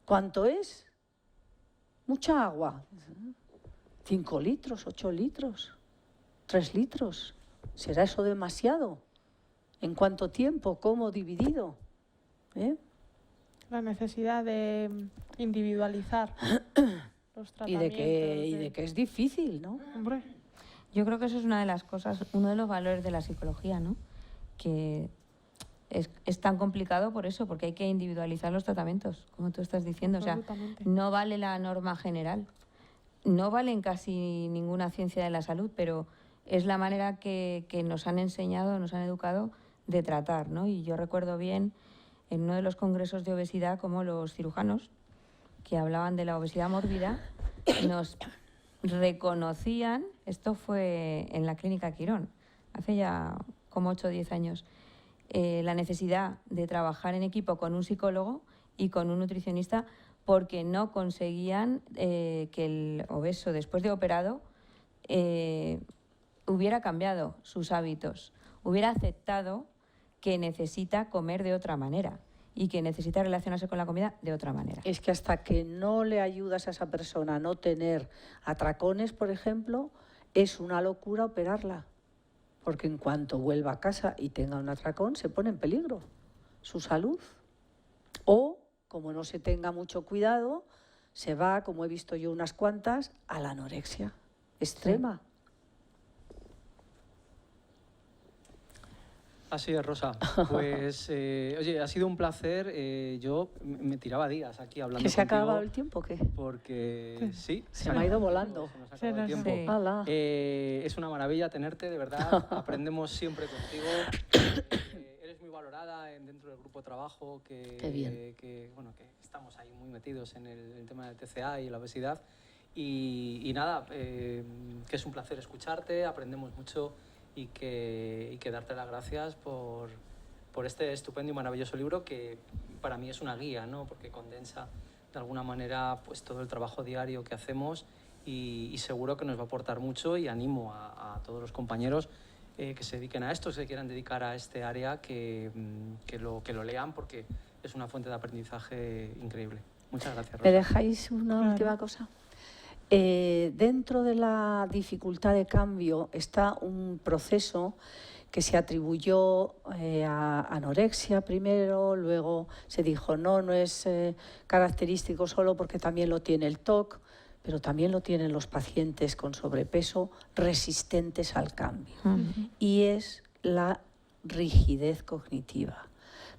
[SPEAKER 4] ¿cuánto es? Mucha agua. 5 litros, 8 litros, 3 litros. ¿Será eso demasiado? ¿En cuánto tiempo? ¿Cómo dividido?
[SPEAKER 1] La necesidad de individualizar los
[SPEAKER 4] Y
[SPEAKER 1] tratamientos.
[SPEAKER 4] de que es difícil, ¿no?
[SPEAKER 1] Hombre,
[SPEAKER 2] Yo creo que eso es una de las cosas, uno de los valores de la psicología, ¿no? Que es tan complicado por eso, porque hay que individualizar los tratamientos, como tú estás diciendo. O sea,
[SPEAKER 1] absolutamente.
[SPEAKER 2] no vale la norma general. No vale en casi ninguna ciencia de la salud, pero es la manera que nos han enseñado, nos han educado de tratar, ¿no? Y yo recuerdo bien en uno de los congresos de obesidad como los cirujanos, que hablaban de la obesidad mórbida, nos reconocían, esto fue en la Clínica Quirón, hace ya como 8 o 10 años, la necesidad de trabajar en equipo con un psicólogo y con un nutricionista porque no conseguían que el obeso, después de operado, hubiera cambiado sus hábitos, hubiera aceptado que necesita comer de otra manera y que necesita relacionarse con la comida de otra manera.
[SPEAKER 4] Es que hasta que no le ayudas a esa persona a no tener atracones, por ejemplo, es una locura operarla. Porque en cuanto vuelva a casa y tenga un atracón, se pone en peligro su salud. O, como no se tenga mucho cuidado, se va, como he visto yo unas cuantas, a la anorexia extrema.
[SPEAKER 3] Así es, Rosa. Pues, oye, ha sido un placer. Yo me tiraba días aquí hablando
[SPEAKER 4] ¿Que se ha
[SPEAKER 3] contigo,
[SPEAKER 4] acabado el tiempo o qué?
[SPEAKER 3] Porque sí.
[SPEAKER 4] Se me ha ido volando.
[SPEAKER 3] Se nos ha acabado el
[SPEAKER 1] nos-
[SPEAKER 3] tiempo.
[SPEAKER 2] Sí.
[SPEAKER 4] Hala.
[SPEAKER 3] Es una maravilla tenerte, de verdad. Aprendemos siempre contigo. Eres muy valorada dentro del grupo de trabajo
[SPEAKER 4] Qué bien.
[SPEAKER 3] bueno, que estamos ahí muy metidos en el tema del TCA y la obesidad. Y nada, que es un placer escucharte, aprendemos mucho y que darte las gracias por este estupendo y maravilloso libro que para mí es una guía, ¿no? Porque condensa de alguna manera pues todo el trabajo diario que hacemos y seguro que nos va a aportar mucho y animo a todos los compañeros que se dediquen a esto, que se quieran dedicar a este área, que lo lean porque es una fuente de aprendizaje increíble. Muchas gracias, Rosa.
[SPEAKER 4] ¿Me dejáis una
[SPEAKER 1] Claro.
[SPEAKER 4] última cosa? Dentro de la dificultad de cambio está un proceso que se atribuyó a anorexia primero, luego se dijo no es característico solo porque también lo tiene el TOC, pero también lo tienen los pacientes con sobrepeso resistentes al cambio. Y es la rigidez cognitiva.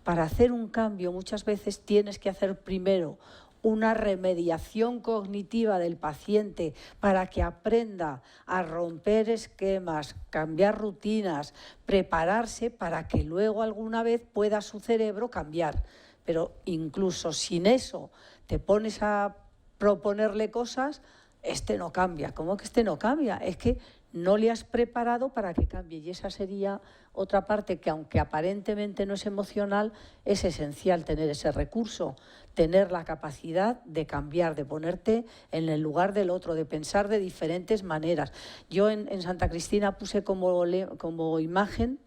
[SPEAKER 4] Para hacer un cambio muchas veces tienes que hacer primero una remediación cognitiva del paciente para que aprenda a romper esquemas, cambiar rutinas, prepararse para que luego alguna vez pueda su cerebro cambiar. Pero incluso sin eso te pones a proponerle cosas, este no cambia. ¿Cómo que este no cambia? Es que no le has preparado para que cambie, y esa sería otra parte que, aunque aparentemente no es emocional, es esencial tener ese recurso, tener la capacidad de cambiar, de ponerte en el lugar del otro, de pensar de diferentes maneras. Yo en Santa Cristina puse como imagen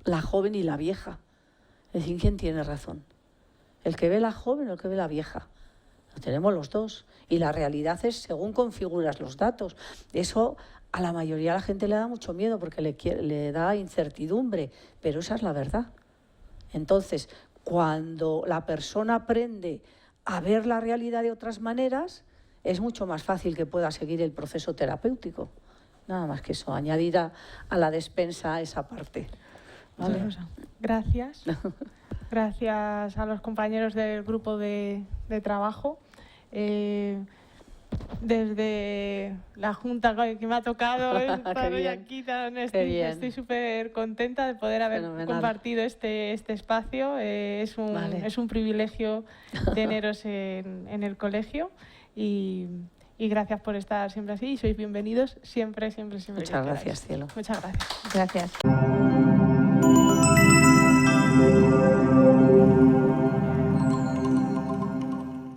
[SPEAKER 4] la joven y la vieja. Es decir, ¿quién tiene razón? ¿El que ve la joven o el que ve la vieja? Lo tenemos los dos. Y la realidad es según configuras los datos. Eso a la mayoría de la gente le da mucho miedo porque le da incertidumbre, pero esa es la verdad. Entonces, cuando la persona aprende a ver la realidad de otras maneras, es mucho más fácil que pueda seguir el proceso terapéutico. Nada más que eso, añadir a la despensa esa parte. ¿Vale?
[SPEAKER 1] Gracias. Gracias a los compañeros del grupo de trabajo. Desde la junta que me ha tocado estar hoy aquí, estoy súper contenta de poder haber compartido este espacio. Es un privilegio teneros en el colegio y gracias por estar siempre así y sois bienvenidos siempre.
[SPEAKER 4] Muchas gracias, cielo.
[SPEAKER 1] Muchas gracias.
[SPEAKER 2] Gracias.